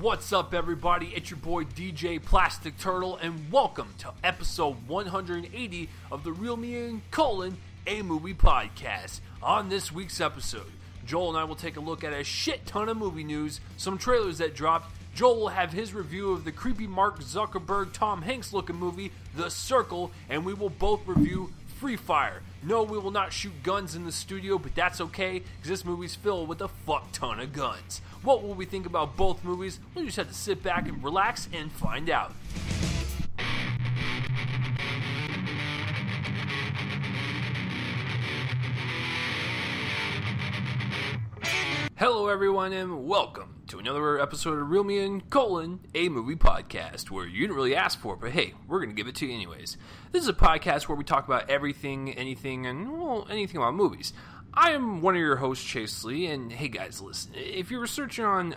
What's up, everybody? It's your boy DJ Plastic Turtle, and welcome to episode 180 of the Real Me and a Movie Podcast. On this week's episode, Joel and I will take a look at a shit ton of movie news, some trailers that dropped. Joel will have his review of the creepy Mark Zuckerberg, Tom Hanks looking movie, The Circle, and we will both review Free Fire. No, we will not shoot guns in the studio, but that's okay, because this movie's filled with a fuck ton of guns. What will we think about both movies? We'll just have to sit back and relax and find out. Hello everyone, and welcome to another episode of Real Me and a Movie Podcast, where you didn't really ask for it, but hey, we're going to give it to you anyways. This is a podcast where we talk about everything, anything, and, well, anything about movies. I am one of your hosts, Chase Lee, and hey guys, listen, if you were searching on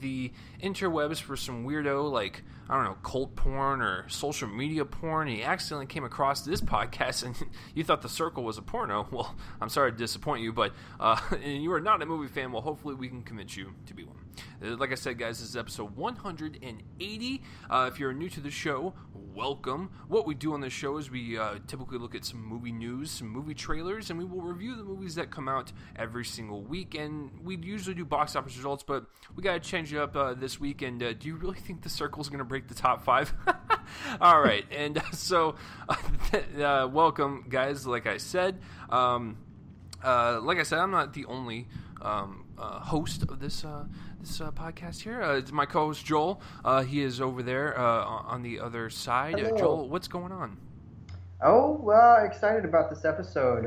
the interwebs for some weirdo, like, I don't know, cult porn or social media porn, and you accidentally came across this podcast and you thought The Circle was a porno, well, I'm sorry to disappoint you, but and you are not a movie fan, well, hopefully we can convince you to be one. Like I said, guys, this is episode 180. If you're new to the show, welcome. What we do on this show is we typically look at some movie news, some movie trailers, and we will review the movies that come out every single week. And we usually do box office results, but we got to change it up this week. And do you really think The Circle is going to break the top 5? All right, and so welcome, guys. Like I said, I'm not the only host of this podcast here. It's my co-host Joel. He is over there on the other side. Joel, what's going on? Excited about this episode.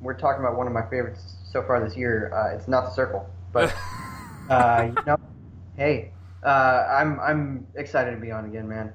We're talking about one of my favorites so far this year. It's not The Circle, but hey, I'm excited to be on again, man.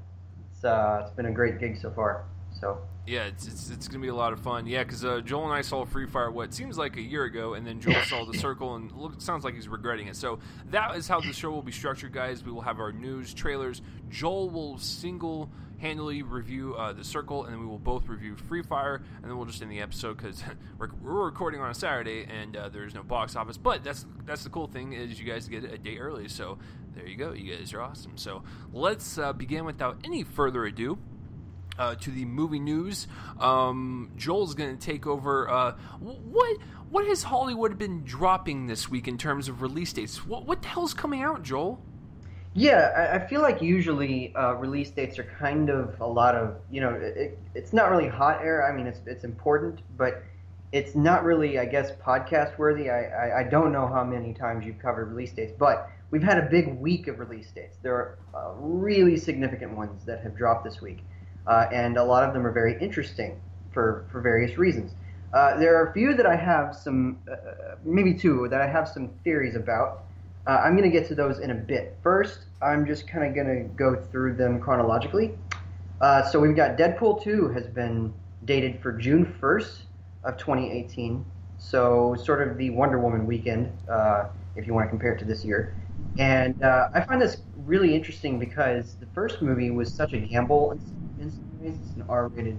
It's been a great gig so far. So. Yeah, it's going to be a lot of fun. Yeah, because Joel and I saw Free Fire, what seems like a year ago, and then Joel saw The Circle, and it sounds like he's regretting it. So that is how the show will be structured, guys. We will have our news, trailers. Joel will single-handedly review The Circle, and then we will both review Free Fire, and then we'll just end the episode, because we're recording on a Saturday, and there's no box office. But that's the cool thing, is you guys get it a day early. So there you go. You guys are awesome. So let's begin without any further ado. To the movie news. Joel's going to take over. What has Hollywood been dropping this week in terms of release dates? What the hell's coming out, Joel? Yeah, I feel like usually release dates are kind of a lot of, it's not really hot air. I mean, it's important, but it's not really, I guess, podcast worthy. I don't know how many times you've covered release dates, but we've had a big week of release dates. There are really significant ones that have dropped this week. And a lot of them are very interesting for various reasons. There are a few that I have some, maybe two, that I have some theories about. I'm going to get to those in a bit. First, I'm just kind of going to go through them chronologically. So we've got Deadpool 2 has been dated for June 1st of 2018. So sort of the Wonder Woman weekend, if you want to compare it to this year. And I find this really interesting because the first movie was such a gamble. It's an R-rated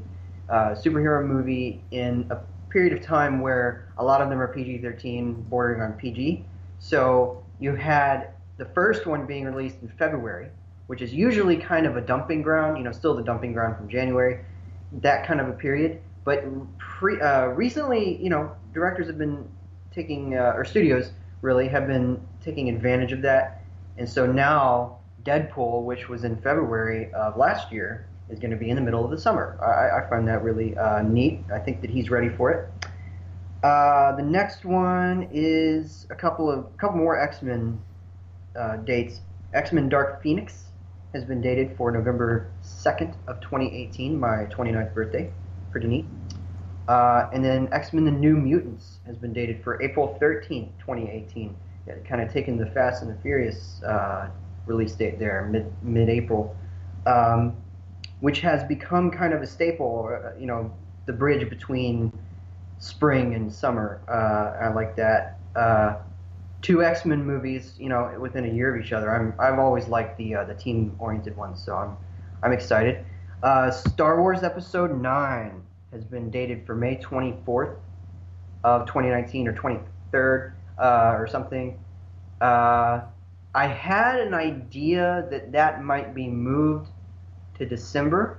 superhero movie in a period of time where a lot of them are PG-13, bordering on PG. So you had the first one being released in February, which is usually kind of a dumping ground, still the dumping ground from January, that kind of a period. But recently, directors have been taking, or studios really, have been taking advantage of that. And so now Deadpool, which was in February of last year, is going to be in the middle of the summer. I find that really neat. I think that he's ready for it. The next one is a couple more XMen dates. XMen Dark Phoenix has been dated for November 2nd of 2018, my 29th birthday. Pretty neat. And then X-Men The New Mutants has been dated for April 13th, 2018. Kind of taking the Fast and the Furious release date there, mid-April. Which has become kind of a staple, the bridge between spring and summer. I like that. Two X-Men movies, within a year of each other. I've always liked the team-oriented ones, so I'm excited. Star Wars Episode 9 has been dated for May 24th of 2019 or 23rd or something. I I had an idea that might be moved to December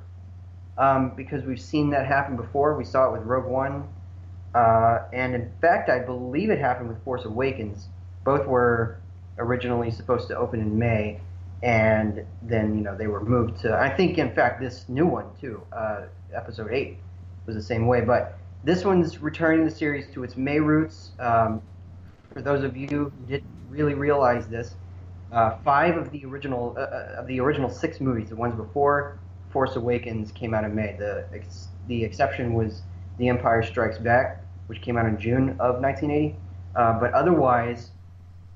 because we've seen that happen before. We saw it with Rogue One, and in fact, I believe it happened with Force Awakens. Both were originally supposed to open in May, and then they were moved to. I think, in fact, this new one too, Episode 8, was the same way. But this one's returning the series to its May roots. For those of you who didn't really realize this, 5 of the original 6 movies, the ones before Force Awakens, came out in May. The exception was The Empire Strikes Back, which came out in June of 1980. But otherwise,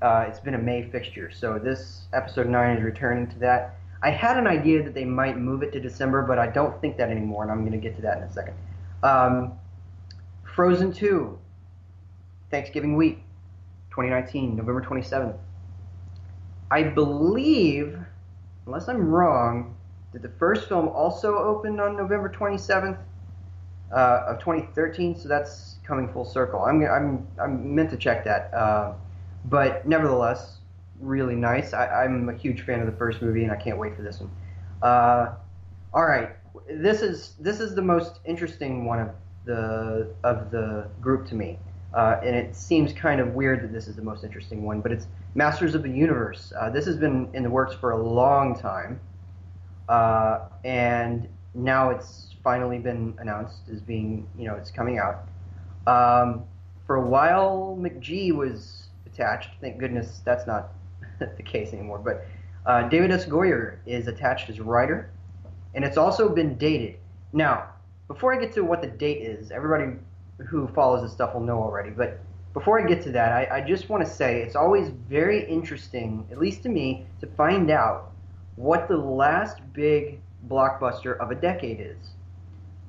it's been a May fixture. So this Episode 9 is returning to that. I had an idea that they might move it to December, but I don't think that anymore, and I'm going to get to that in a second. Frozen 2, Thanksgiving week, 2019, November 27th. I believe, unless I'm wrong, that the first film also opened on November 27th of 2013, so that's coming full circle. I'm meant to check that, but nevertheless, really nice. I'm a huge fan of the first movie, and I can't wait for this one. All right, this is the most interesting one of the group to me. And it seems kind of weird that this is the most interesting one, but it's Masters of the Universe. This has been in the works for a long time, and now it's finally been announced as being, it's coming out. For a while, McGee was attached. Thank goodness that's not the case anymore. But David S. Goyer is attached as writer, and it's also been dated. Now, before I get to what the date is, everybody who follows this stuff will know already, but before I get to that, I just want to say it's always very interesting, at least to me, to find out what the last big blockbuster of a decade is.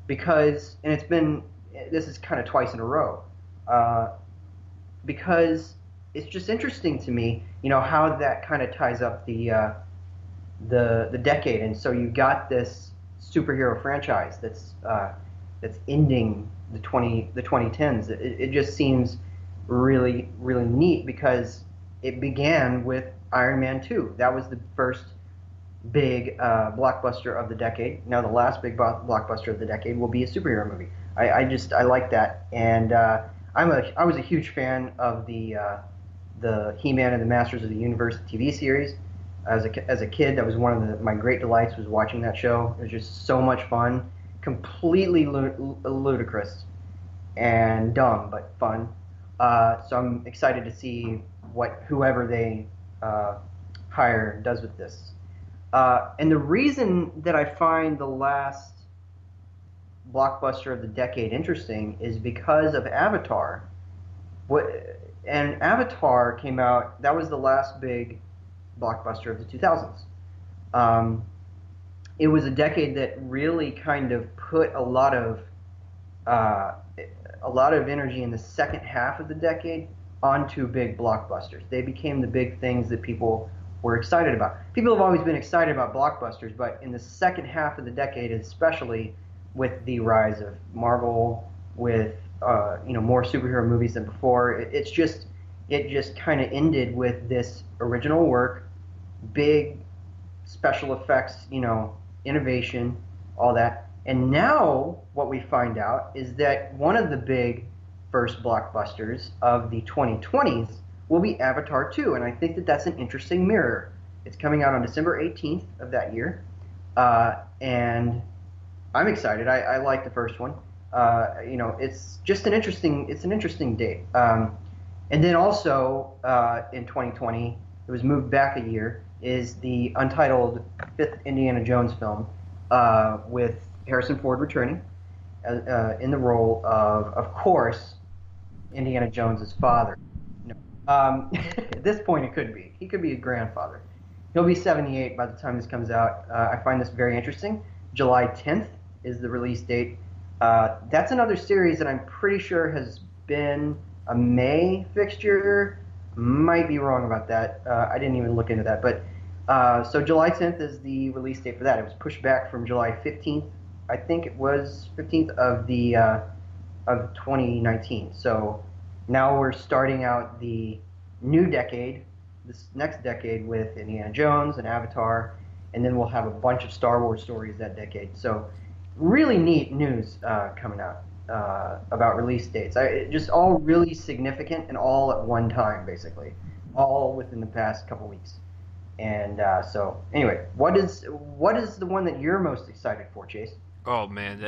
Because, and this is kind of twice in a row, because it's just interesting to me, how that kind of ties up the decade. And so you got this superhero franchise that's ending the 2010s. It just seems really, really neat because it began with Iron Man 2. That was the first big blockbuster of the decade. Now the last big blockbuster of the decade will be a superhero movie. I like that, and I was a huge fan of the He-Man and the Masters of the Universe TV series. As a kid, that was one of my great delights, was watching that show. It was just so much fun. Completely ludicrous and dumb, but fun. So I'm excited to see what whoever they hire does with this. And the reason that I find the last blockbuster of the decade interesting is because of Avatar. And Avatar came out, that was the last big blockbuster of the 2000s. It was a decade that really kind of put a lot of energy in the second half of the decade onto big blockbusters. They became the big things that people were excited about. People have always been excited about blockbusters, but in the second half of the decade, especially with the rise of Marvel, with more superhero movies than before, it just kind of ended with this original work, big special effects, innovation, all that. And now what we find out is that one of the big first blockbusters of the 2020s will be Avatar 2, and I think that that's an interesting mirror. It's coming out on December 18th of that year, and I'm excited. I like the first one. It's just an interesting date. And then also in 2020, it was moved back a year, is the untitled 5th Indiana Jones film with Harrison Ford returning in the role of course, Indiana Jones' father. At this point, he could be a grandfather. He'll be 78 by the time this comes out. I find this very interesting. July 10th is the release date. That's another series that I'm pretty sure has been a May fixture. Might be wrong about that. I didn't even look into that. But so July 10th is the release date for that. It was pushed back from July 15th. I think it was 15th of 2019. So now we're starting out the new decade this next decade with Indiana Jones and Avatar, and then we'll have a bunch of Star Wars stories that decade. So really neat news coming out about release dates. Just all really significant and all at one time, basically, all within the past couple weeks. And so anyway, what is the one that you're most excited for, Chase? Oh man,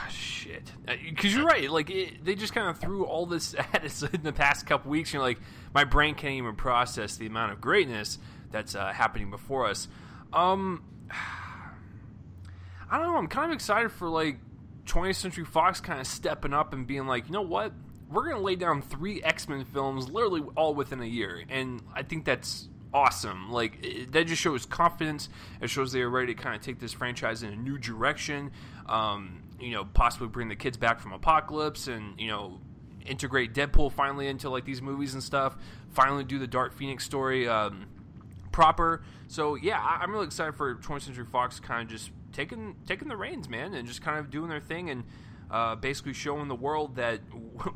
shit! Because you're right. Like they just kind of threw all this at us in the past couple weeks. You're like, my brain can't even process the amount of greatness that's happening before us. I don't know. I'm kind of excited for like 20th Century Fox kind of stepping up and being like, you know what? We're gonna lay down 3 X-Men films, literally all within a year, and I think that's awesome. Like that just shows confidence. It shows they are ready to kind of take this franchise in a new direction. Possibly bring the kids back from Apocalypse, and integrate Deadpool finally into like these movies and stuff. Finally do the Dark Phoenix story proper. So yeah, I'm really excited for 20th Century Fox kind of just taking the reins, man, and just kind of doing their thing and basically showing the world that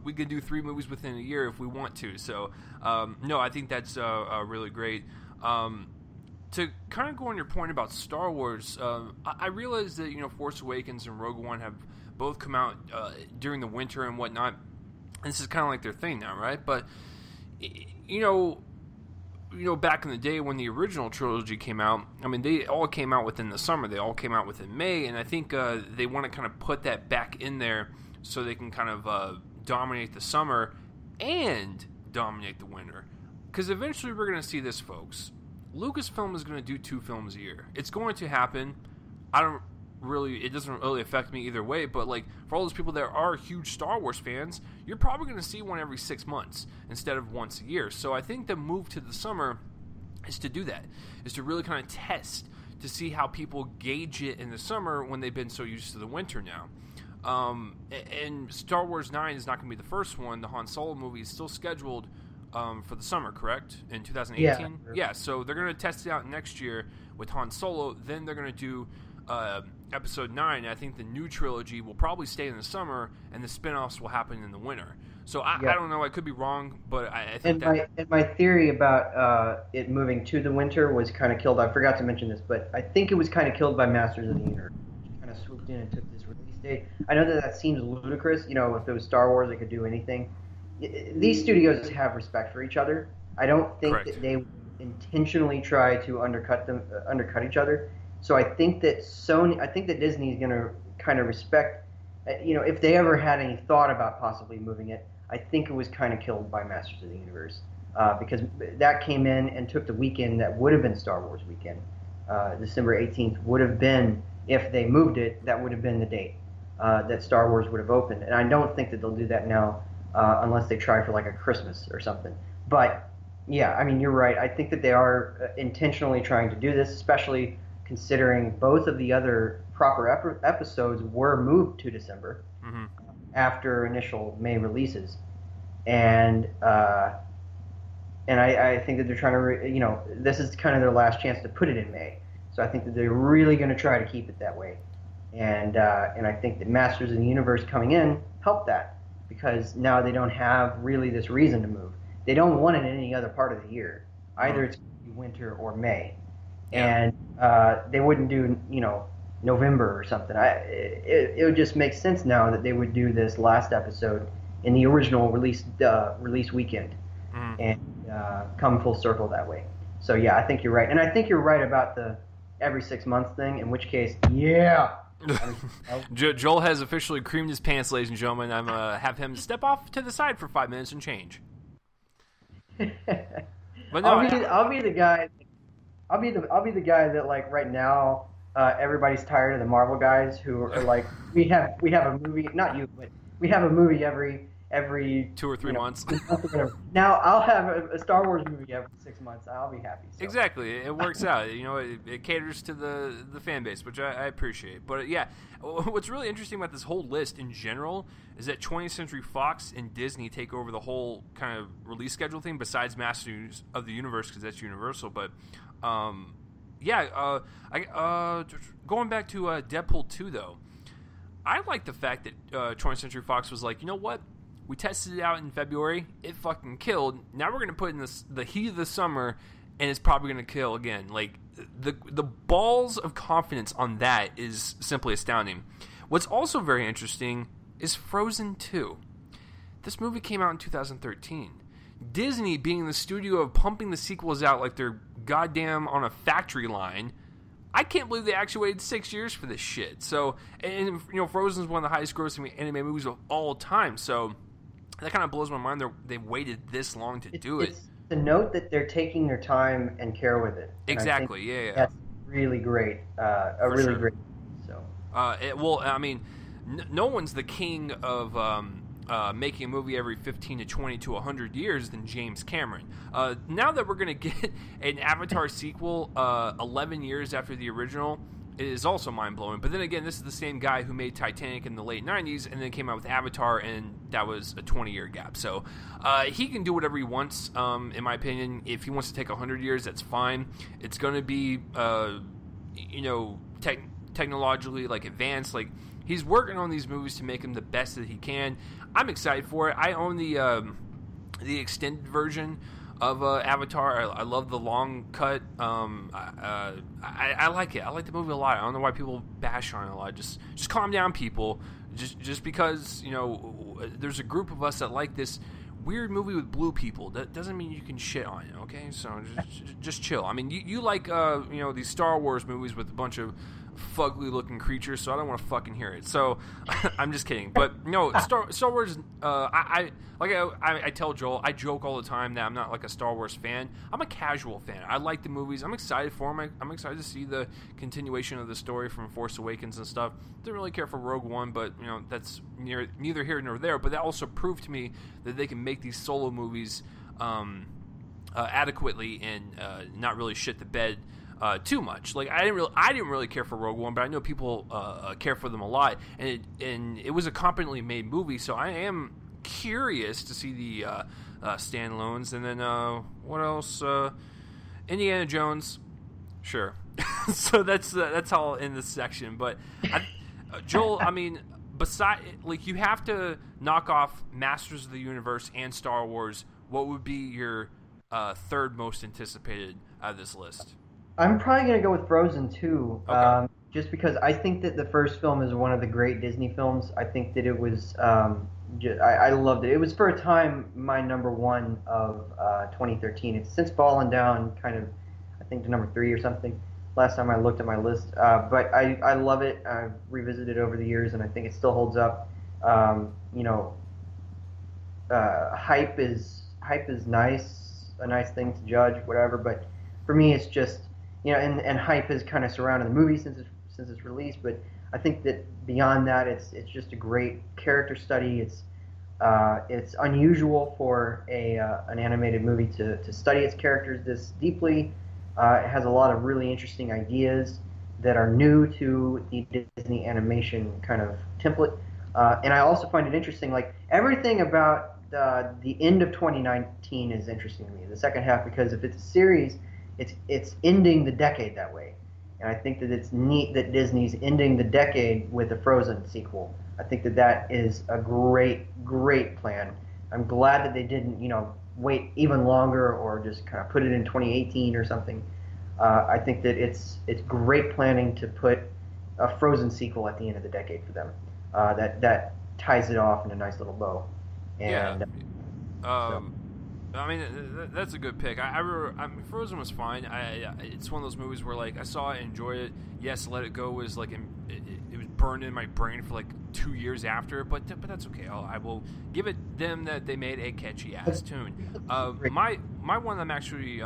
we can do 3 movies within a year if we want to. So, no, I think that's really great. To kind of go on your point about Star Wars, I realize that Force Awakens and Rogue One have both come out during the winter and whatnot. This is kind of like their thing now, right? But back in the day when the original trilogy came out, I mean, they all came out within the summer. They all came out within May, and I think they want to kind of put that back in there so they can kind of dominate the summer and dominate the winter. Because eventually we're going to see this, folks. Lucasfilm is going to do 2 films a year. It's going to happen. It doesn't really affect me either way, but like for all those people that are huge Star Wars fans, you're probably going to see one every 6 months instead of once a year. So I think the move to the summer is to do that, is to really kind of test to see how people gauge it in the summer when they've been so used to the winter now. And Star Wars 9 is not going to be the first one. The Han Solo movie is still scheduled for the summer, correct? In 2018? Yeah, so they're going to test it out next year with Han Solo. Then they're going to do Episode 9. I think the new trilogy will probably stay in the summer, and the spin-offs will happen in the winter. So I don't know. I could be wrong, but I think my theory about it moving to the winter was kind of killed. I forgot to mention this, but I think it was kind of killed by Masters of the Universe. Kind of swooped in and took this release date. I know that seems ludicrous. If it was Star Wars, they could do anything. These studios have respect for each other. I don't think that they intentionally try to undercut each other. So I think that Disney is going to kind of respect, if they ever had any thought about possibly moving it, I think it was kind of killed by Masters of the Universe because that came in and took the weekend that would have been Star Wars weekend. December 18th would have been, if they moved it, that would have been the date that Star Wars would have opened. And I don't think that they'll do that now unless they try for like a Christmas or something. But yeah, I mean, you're right. I think that they are intentionally trying to do this, especially considering both of the other proper episodes were moved to December after initial May releases, and I think that they're trying to, this is kind of their last chance to put it in May. So I think that they're really going to try to keep it that way, and I think that Masters of the Universe coming in helped that because now they don't have really this reason to move. They don't want it in any other part of the year. Either it's going to be winter or May. And they wouldn't do, November or something. It would just make sense now that they would do this last episode in the original release weekend and come full circle that way. So yeah, I think you're right, and I think you're right about the every 6 months thing. In which case, Joel has officially creamed his pants, ladies and gentlemen. I'm have him step off to the side for 5 minutes and change. But no, I'll be the guy. I'll be the guy that like right now everybody's tired of the Marvel guys who are like we have a movie, not you, but we have a movie every 2 or 3 months. Now I'll have a Star Wars movie every 6 months. I'll be happy. So. Exactly, it works out. It caters to the fan base, which I appreciate. But yeah, what's really interesting about this whole list in general is that 20th Century Fox and Disney take over the whole kind of release schedule thing. Besides Masters of the Universe, because that's Universal, but. Going back to Deadpool 2, though, I like the fact that 20th Century Fox was like, you know what? We tested it out in February. It fucking killed. Now we're going to put in the heat of the summer, and it's probably going to kill again. Like, the balls of confidence on that is simply astounding. What's also very interesting is Frozen 2. This movie came out in 2013. Disney, being the studio of pumping the sequels out like they're goddamn on a factory line, I can't believe they actually waited 6 years for this shit. So, and you know, Frozen is one of the highest grossing anime movies of all time. So that kind of blows my mind. They waited this long to do it. It's the note that they're taking their time and care with it. Exactly. Yeah. That's really great. Great. So. Well, I mean, no one's the king of making a movie every 15 to 20 to 100 years than James Cameron. Now that we're going to get an Avatar sequel 11 years after the original, it is also mind-blowing. But then again, this is the same guy who made Titanic in the late 90s and then came out with Avatar, and that was a 20-year gap. So he can do whatever he wants, in my opinion. If he wants to take 100 years, that's fine. It's going to be, technologically advanced. Like, he's working on these movies to make them the best that he can. I'm excited for it. I own the extended version of Avatar. I love the long cut. I like it. I like the movie a lot. I don't know why people bash on it a lot. Just calm down, people. Just because, you know, there's a group of us that like this weird movie with blue people. That doesn't mean you can shit on it, okay? So just chill. I mean, you like these Star Wars movies with a bunch of fugly looking creatures, so I don't want to fucking hear it. So I'm just kidding. But no, Star Wars. I tell Joel, I joke all the time that I'm not like a Star Wars fan. I'm a casual fan. I like the movies. I'm excited for them. I'm excited to see the continuation of the story from Force Awakens and stuff. Didn't really care for Rogue One, but you know, that's neither here nor there. But that also proved to me that they can make these solo movies adequately and not really shit the bed too much. Like, I didn't really care for Rogue One, but I know people care for them a lot, and it was a competently made movie. So I am curious to see the standalones. And then what else? Indiana Jones, sure. So that's all in this section. But Joel, I mean, you have to knock off Masters of the Universe and Star Wars. What would be your third most anticipated out of this list? I'm probably going to go with Frozen 2, okay. Just because I think that the first film is one of the great Disney films. I think that it was, I loved it. It was for a time my number one of 2013. It's since fallen down kind of, I think, to number 3 or something, last time I looked at my list. But I love it. I've revisited it over the years, and I think it still holds up. Hype is nice, a nice thing to judge, whatever, but for me it's just, and hype has kind of surrounded the movie since its release, but I think that beyond that, it's just a great character study. It's unusual for an animated movie to study its characters this deeply. It has a lot of really interesting ideas that are new to the Disney animation kind of template, and I also find it interesting. Like, everything about the end of 2019 is interesting to me. The second half, because if it's a series, it's ending the decade that way, and I think that it's neat that Disney's ending the decade with a Frozen sequel. I think that is a great plan. I'm glad that they didn't wait even longer or just kind of put it in 2018 or something. I think that it's great planning to put a Frozen sequel at the end of the decade for them. That ties it off in a nice little bow. And, yeah. I mean, that's a good pick. I mean, Frozen was fine. It's one of those movies where, like, I saw it, enjoyed it. Yes, Let It Go was like it was burned in my brain for like 2 years after, but that's okay. I will give it them that they made a catchy ass tune. My one I'm actually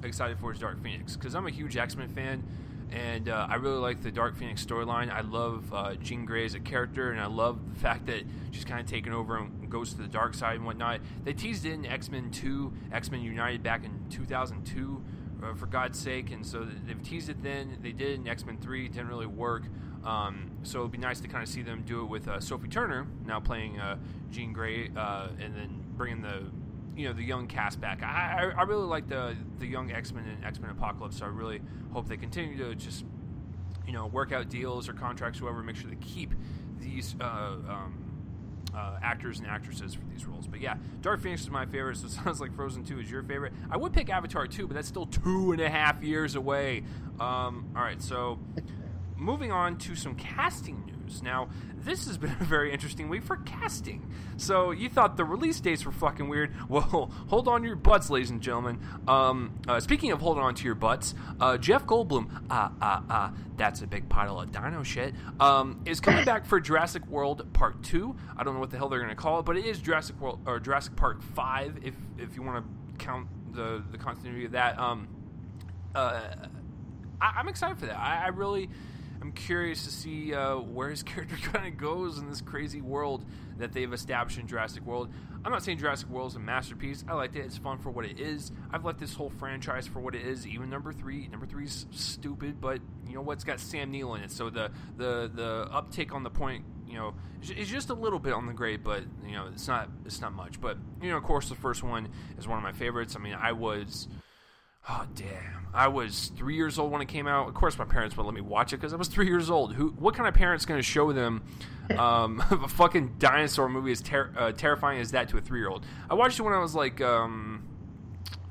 excited for is Dark Phoenix, because I'm a huge X-Men fan. And I really like the Dark Phoenix storyline. I love Jean Grey as a character, and I love the fact that she's kind of taken over and goes to the dark side and whatnot. They teased it in X-Men 2, X-Men United back in 2002, for God's sake. And so they've teased it then. They did it in X-Men 3. It didn't really work. So it would be nice to kind of see them do it with Sophie Turner now playing Jean Grey, and then bringing the young cast back. I really like the young X-Men and X-Men Apocalypse, so I really hope they continue to just, work out deals or contracts, whoever, make sure they keep these actors and actresses for these roles. But yeah, Dark Phoenix is my favorite, so it sounds like Frozen 2 is your favorite. I would pick Avatar 2, but that's still 2.5 years away. Alright, so moving on to some casting news. Now, this has been a very interesting week for casting. So, you thought the release dates were fucking weird. Well, hold on to your butts, ladies and gentlemen. Speaking of holding on to your butts, Jeff Goldblum, that's a big pile of dino shit, is coming back for Jurassic World Part 2. I don't know what the hell they're going to call it, but it is Jurassic World, or Jurassic Park 5, if you want to count the continuity of that. I'm excited for that. I really... I'm curious to see where his character kind of goes in this crazy world that they've established in Jurassic World. I'm not saying Jurassic World is a masterpiece. I liked it. It's fun for what it is. I've liked this whole franchise for what it is. Even number 3. Number 3 is stupid, but you know what? It's got Sam Neill in it, so the uptick on the point, you know, is just a little bit on the grade, but you know, it's not much. But you know, of course, the first one is one of my favorites. I mean, I was 3 years old when it came out. Of course, my parents would let me watch it because I was 3 years old. What kind of parent's going to show them a fucking dinosaur movie as terrifying as that to a 3-year-old? I watched it when I was like, I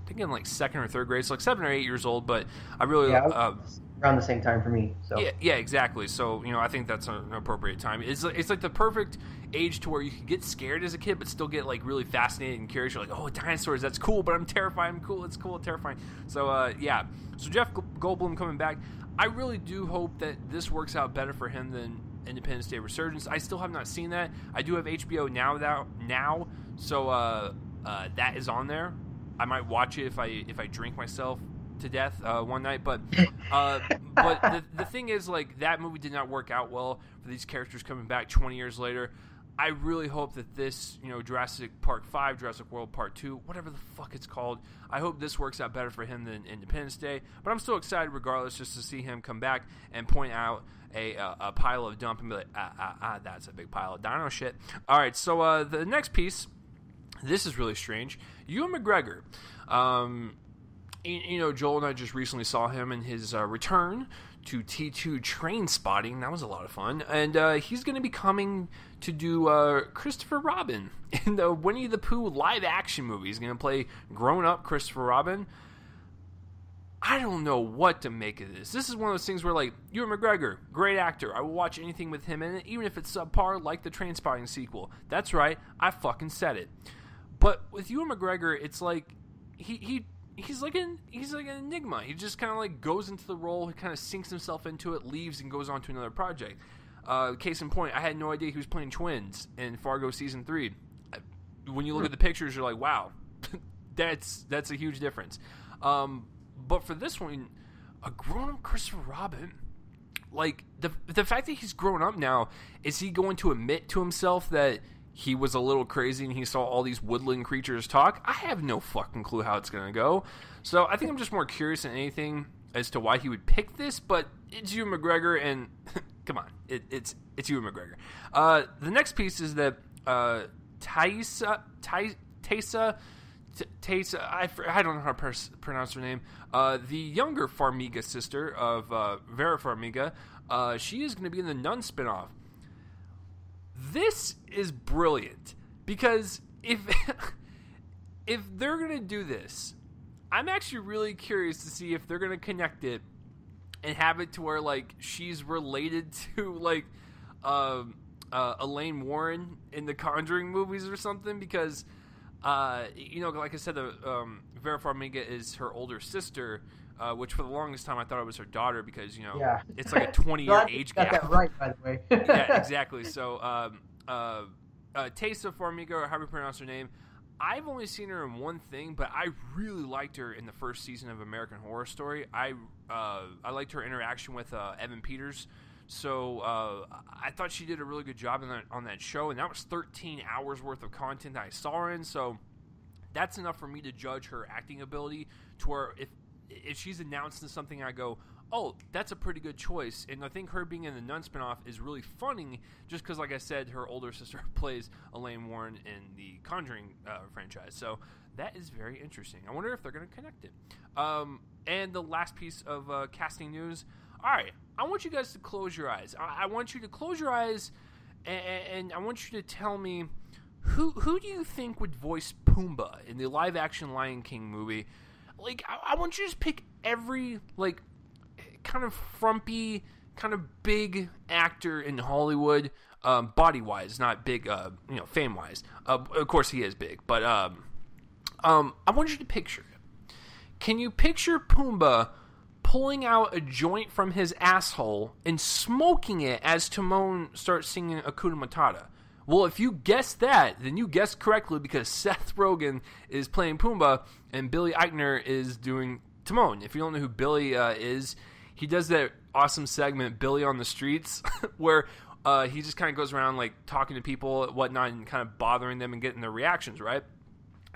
think in like 2nd or 3rd grade, so like 7 or 8 years old. But I really around the same time for me. So yeah, exactly. So you know, I think that's an appropriate time. It's like the perfect age to where you can get scared as a kid, but still get like really fascinated and curious. You're like, oh, dinosaurs, that's cool, but I'm terrified. I'm cool. It's cool. Terrifying. So yeah. So Jeff Goldblum coming back. I really do hope that this works out better for him than Independence Day Resurgence. I still have not seen that. I do have HBO now, so that is on there. I might watch it if I drink myself to death one night, but the thing is, like, that movie did not work out well for these characters coming back 20 years later. I really hope that this, you know, Jurassic Park 5, Jurassic World Part 2, whatever the fuck it's called, I hope this works out better for him than Independence Day. But I'm still excited regardless, just to see him come back and point out a pile of dump and be like, that's a big pile of dino shit. All right, so the next piece, this is really strange. Ewan McGregor. You know, Joel and I just recently saw him in his return to T2 Train Spotting. That was a lot of fun. And he's going to be coming to do Christopher Robin in the Winnie the Pooh live-action movie. He's going to play grown-up Christopher Robin. I don't know what to make of this. This is one of those things where, like, Ewan McGregor, great actor. I will watch anything with him in it, even if it's subpar, like the Train Spotting sequel. That's right. I fucking said it. But with Ewan McGregor, it's like he's like an enigma. He just kind of like goes into the role, he kind of sinks himself into it, leaves, and goes on to another project. Case in point, I had no idea he was playing twins in Fargo season 3. When you look at the pictures, you're like, wow, that's a huge difference. But for this one, a grown-up Christopher Robin, like the fact that he's grown up now, is he going to admit to himself that he was a little crazy and he saw all these woodland creatures talk? I have no fucking clue how it's going to go. So I think I'm just more curious than anything as to why he would pick this, but it's Ewan McGregor, and come on, it's Ewan McGregor. The next piece is that Taysa, I don't know how to pronounce her name, the younger Farmiga sister of Vera Farmiga, she is going to be in the Nun spinoff. This is brilliant, because if they're going to do this, I'm actually really curious to see if they're going to connect it and have it to where, like, she's related to, like, Elaine Warren in the Conjuring movies or something, because, you know, like I said, Vera Farmiga is her older sister, which for the longest time I thought it was her daughter, because, you know, it's like a 20-year age gap. Got that right, by the way. Yeah, exactly. So, Taysa Farmiga, or however you pronounce her name, I've only seen her in one thing, but I really liked her in the first season of American Horror Story. I liked her interaction with Evan Peters. So I thought she did a really good job on that show, and that was 13 hours worth of content that I saw her in. So that's enough for me to judge her acting ability, to where if she's announced in something, I go, oh, that's a pretty good choice. And I think her being in the Nun spinoff is really funny, just because, like I said, her older sister plays Elaine Warren in the Conjuring franchise. So that is very interesting. I wonder if they're going to connect it. And the last piece of casting news. All right, I want you guys to close your eyes. I want you to close your eyes and I want you to tell me who do you think would voice Pumbaa in the live-action Lion King movie? Like, I want you to just pick every, like, kind of frumpy, kind of big actor in Hollywood, body-wise, not big, fame-wise. Of course, he is big, but I want you to picture it. Can you picture Pumbaa pulling out a joint from his asshole and smoking it as Timon starts singing Hakuna Matata? Well, if you guessed that, then you guessed correctly, because Seth Rogen is playing Pumbaa and Billy Eichner is doing Timon. If you don't know who Billy is, he does that awesome segment, Billy on the Streets, where he just kind of goes around like talking to people and whatnot and kind of bothering them and getting their reactions, right?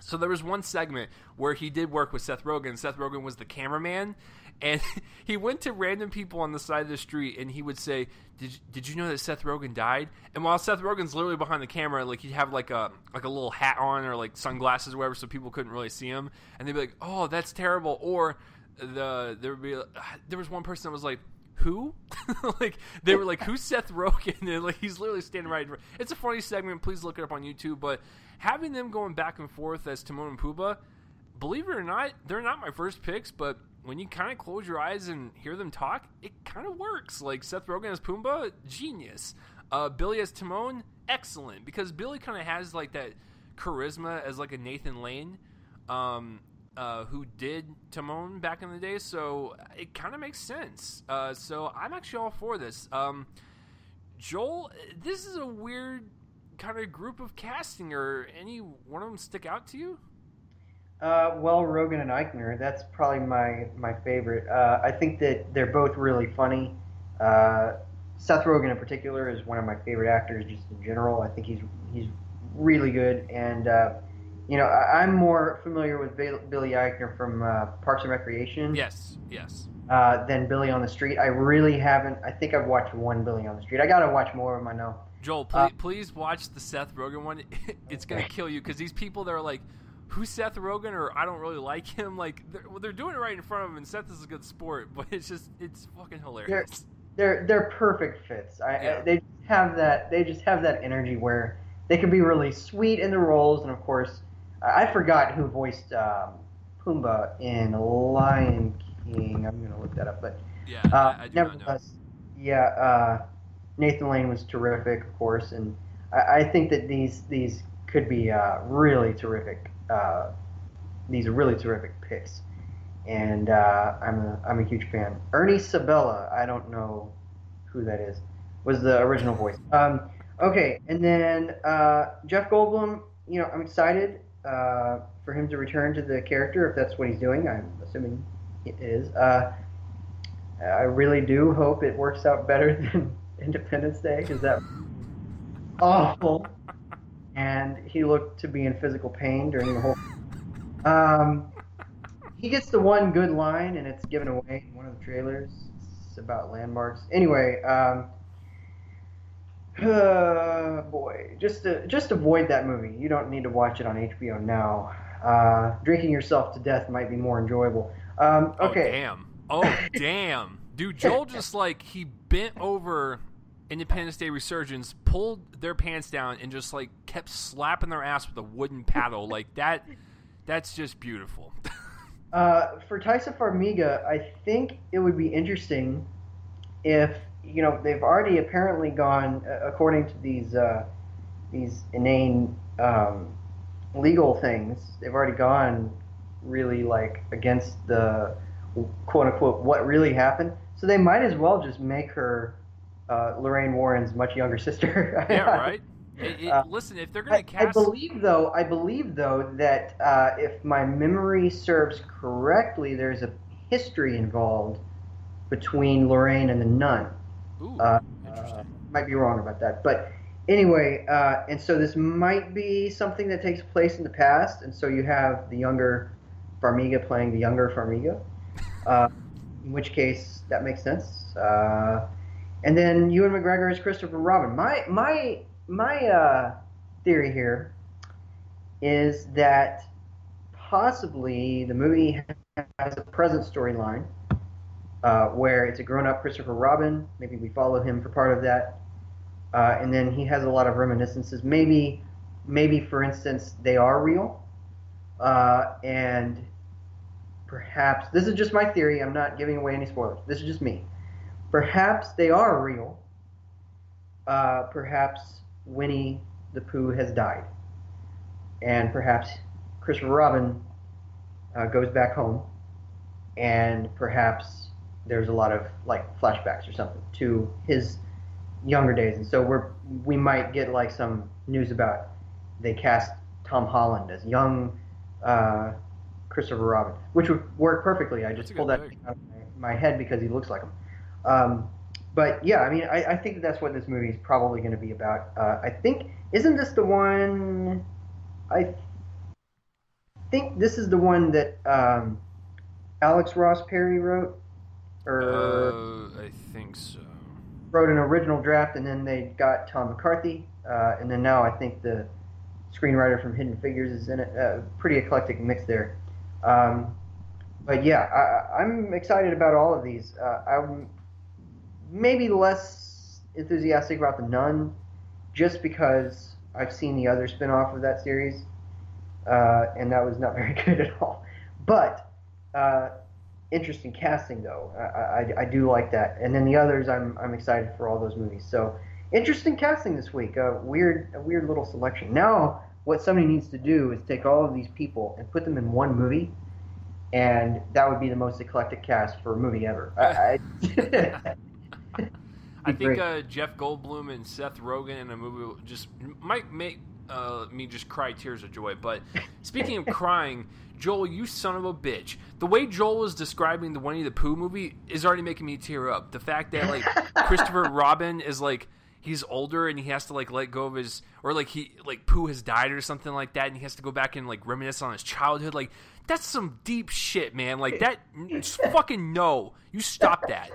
So there was one segment where he did work with Seth Rogen. Seth Rogen was the cameraman, and he went to random people on the side of the street, and he would say, "Did you know that Seth Rogen died?" And while Seth Rogen's literally behind the camera, like, he'd have like a little hat on or like sunglasses or whatever, so people couldn't really see him, and they'd be like, "Oh, that's terrible." Or there was one person that was like, "Who?" Like, they were like, "Who's Seth Rogen?" And like, he's literally standing right. It's a funny segment. Please look it up on YouTube. But having them going back and forth as Timon and Pumbaa, believe it or not, they're not my first picks. But when you kind of close your eyes and hear them talk, it kind of works. Like, Seth Rogen as Pumbaa, genius. Billy as Timon, excellent, because Billy kind of has like that charisma as like a Nathan Lane. Who did Timon back in the day, so it kind of makes sense. So I'm actually all for this. Joel, this is a weird kind of group of casting, or any one of them stick out to you? Well, Rogen and Eichner, that's probably my favorite. I think that they're both really funny. Seth Rogen in particular is one of my favorite actors just in general. I think he's really good, and I'm more familiar with Billy Eichner from Parks and Recreation. Yes. Than Billy on the Street. I really haven't. I think I've watched one Billy on the Street. I got to watch more of them, I know. Joel, please watch the Seth Rogen one. It's going to kill you, because these people that are like, "Who's Seth Rogen?" or "I don't really like him." Like, they're doing it right in front of him, and Seth is a good sport, but it's fucking hilarious. They're perfect fits. They just have that energy where they can be really sweet in the roles, and of course, I forgot who voiced Pumbaa in Lion King. I'm going to look that up, but yeah, I do not know. Yeah, Nathan Lane was terrific, of course, and I think that these could be really terrific. These are really terrific picks, and I'm a huge fan. Ernie Sabella, I don't know who that is, was the original voice. Okay, and then Jeff Goldblum. I'm excited for him to return to the character, if that's what he's doing. I'm assuming it is. I really do hope it works out better than Independence Day, because that was awful. And he looked to be in physical pain during the whole. He gets the one good line, and it's given away in one of the trailers. It's about landmarks. Anyway, boy, just avoid that movie. You don't need to watch it on HBO now. Drinking yourself to death might be more enjoyable. Okay. Oh damn, dude! Joel just like, he bent over Independence Day Resurgence, pulled their pants down, and just like kept slapping their ass with a wooden paddle like that. That's just beautiful. For Taissa Farmiga, I think it would be interesting if, they've already apparently gone, according to these inane legal things, they've already gone really like against the quote unquote what really happened. So they might as well just make her Lorraine Warren's much younger sister. Yeah, right. Listen, if they're going to cast, I believe though that if my memory serves correctly, there's a history involved between Lorraine and the nun. Ooh, interesting. Might be wrong about that, but anyway, and so this might be something that takes place in the past, and so you have the younger Farmiga playing the younger Farmiga, in which case that makes sense. And then Ewan McGregor as Christopher Robin. My theory here is that possibly the movie has a present storyline where it's a grown-up Christopher Robin. Maybe we follow him for part of that. and then he has a lot of reminiscences. Maybe for instance, they are real, and perhaps this is just my theory. I'm not giving away any spoilers. This is just me. Perhaps they are real. Perhaps Winnie the Pooh has died, and perhaps Christopher Robin goes back home, and perhaps there's a lot of like flashbacks or something to his younger days, and so we might get like some news about they cast Tom Holland as young Christopher Robin, which would work perfectly. I just pulled that out of my head because he looks like him. But yeah, I mean, I think that's what this movie is probably going to be about. I think, isn't this the one? I think this is the one that Alex Ross Perry wrote, or I think so. Wrote an original draft, and then they got Tom McCarthy, and then now I think the screenwriter from Hidden Figures is in it. Pretty eclectic mix there. But yeah, I'm excited about all of these. I'm maybe less enthusiastic about The Nun, just because I've seen the other spin-off of that series, and that was not very good at all. But interesting casting, though. I do like that. And then the others, I'm excited for all those movies. So interesting casting this week. A weird little selection. Now, what somebody needs to do is take all of these people and put them in one movie, and that would be the most eclectic cast for a movie ever. I think Jeff Goldblum and Seth Rogen in a movie just might make me just cry tears of joy. But speaking of crying, Joel, you son of a bitch. The way Joel is describing the Winnie the Pooh movie is already making me tear up. The fact that like Christopher Robin is like, he's older and he has to like let go of his, or like Pooh has died or something like that, and he has to go back and like reminisce on his childhood. Like, that's some deep shit, man. Like that, just fucking no. You stop that.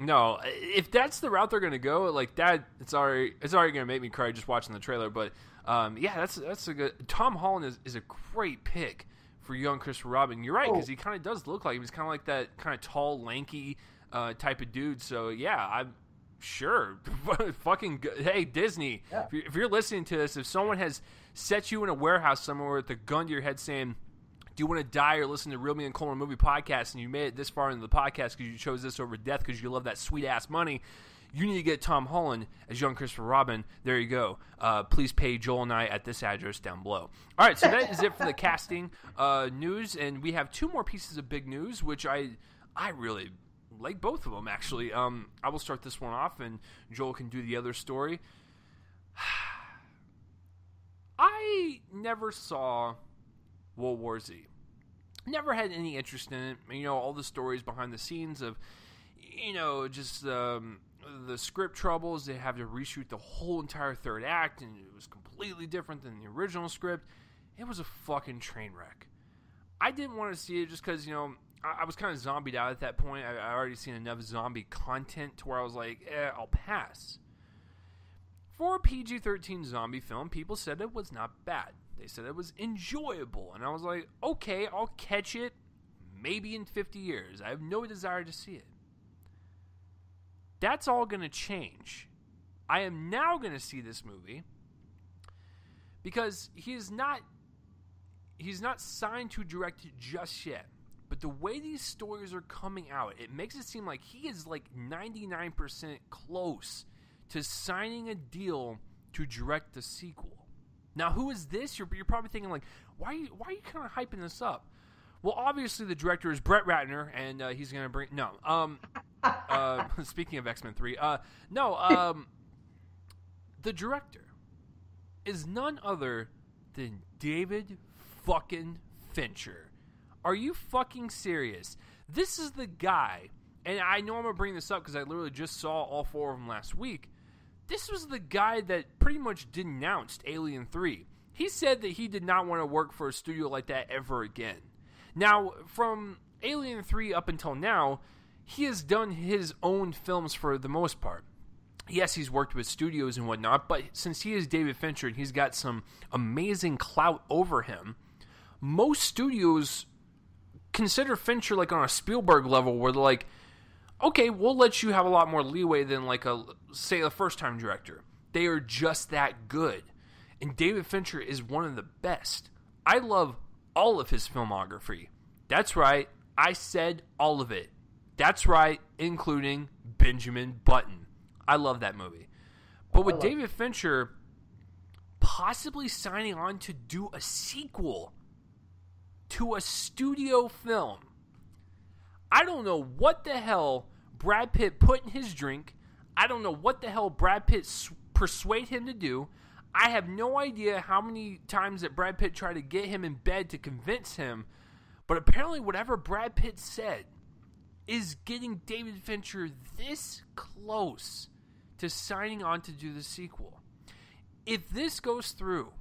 No, if that's the route they're gonna go, like that, it's already gonna make me cry just watching the trailer. But yeah, that's a good. Tom Holland is a great pick for young Christopher Robin. You're right, because he kind of does look like him. He's kind of like that kind of tall, lanky type of dude. So yeah, I'm sure. Fucking good. Hey, Disney, yeah. If you're listening to this, if someone has set you in a warehouse somewhere with a gun to your head saying, do you want to die or listen to Real Me and Coleman Movie Podcast, and you made it this far into the podcast because you chose this over death because you love that sweet-ass money, you need to get Tom Holland as young Christopher Robin. There you go. Please pay Joel and I at this address down below. All right, so that is it for the casting news, and we have two more pieces of big news, which I really like both of them, actually. I will start this one off, and Joel can do the other story. I never saw World War Z. Never had any interest in it. You know, all the stories behind the scenes of, you know, just the script troubles. They have to reshoot the whole entire third act, and it was completely different than the original script. It was a fucking train wreck. I didn't want to see it just because, you know, I was kind of zombied out at that point. I already seen enough zombie content to where I was like, I'll pass. For a PG-13 zombie film, people said it was not bad. They said it was enjoyable. And I was like, okay, I'll catch it maybe in 50 years. I have no desire to see it. That's all going to change. I am now going to see this movie because he's not signed to direct it just yet. But the way these stories are coming out, it makes it seem like he is like 99% close to signing a deal to direct the sequel. Now, who is this? You're probably thinking, like, why are you kind of hyping this up? Well, obviously, the director is Brett Ratner, and he's going to bring... No. Speaking of X-Men 3. The director is none other than David fucking Fincher. Are you fucking serious? This is the guy, and I know I'm going to bring this up because I literally just saw all four of them last week. This was the guy that pretty much denounced Alien 3. He said that he did not want to work for a studio like that ever again. Now, from Alien 3 up until now, he has done his own films for the most part. Yes, he's worked with studios and whatnot, but since he is David Fincher and he's got some amazing clout over him, most studios consider Fincher like on a Spielberg level where they're like, okay, we'll let you have a lot more leeway than like a first-time director. They are just that good. And David Fincher is one of the best. I love all of his filmography. That's right, I said all of it. That's right, including Benjamin Button. I love that movie. But with David Fincher possibly signing on to do a sequel to a studio film, I don't know what the hell Brad Pitt put in his drink. I don't know what the hell Brad Pitt persuade him to do. I have no idea how many times that Brad Pitt tried to get him in bed to convince him. But apparently whatever Brad Pitt said is getting David Fincher this close to signing on to do the sequel. If this goes through,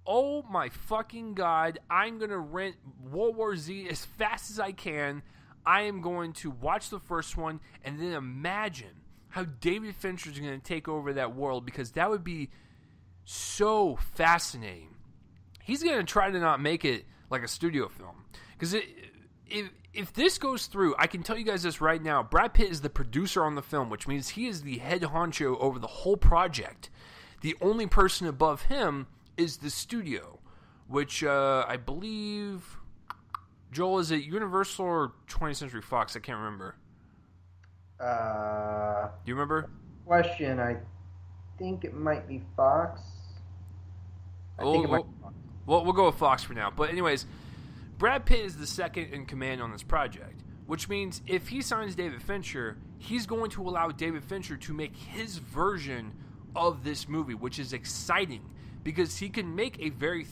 oh my fucking God, I'm going to rent World War Z as fast as I can. I am going to watch the first one and then imagine how David Fincher is going to take over that world, because that would be so fascinating. He's going to try to not make it like a studio film. Because if this goes through, I can tell you guys this right now, Brad Pitt is the producer on the film, which means he is the head honcho over the whole project. The only person above him is the studio, which I believe, Joel, is it Universal or 20th Century Fox? I can't remember. Do you remember? Question, I think it might be Fox. We'll go with Fox for now. But anyways, Brad Pitt is the second in command on this project, which means if he signs David Fincher, he's going to allow David Fincher to make his version of this movie, which is exciting because he can make a very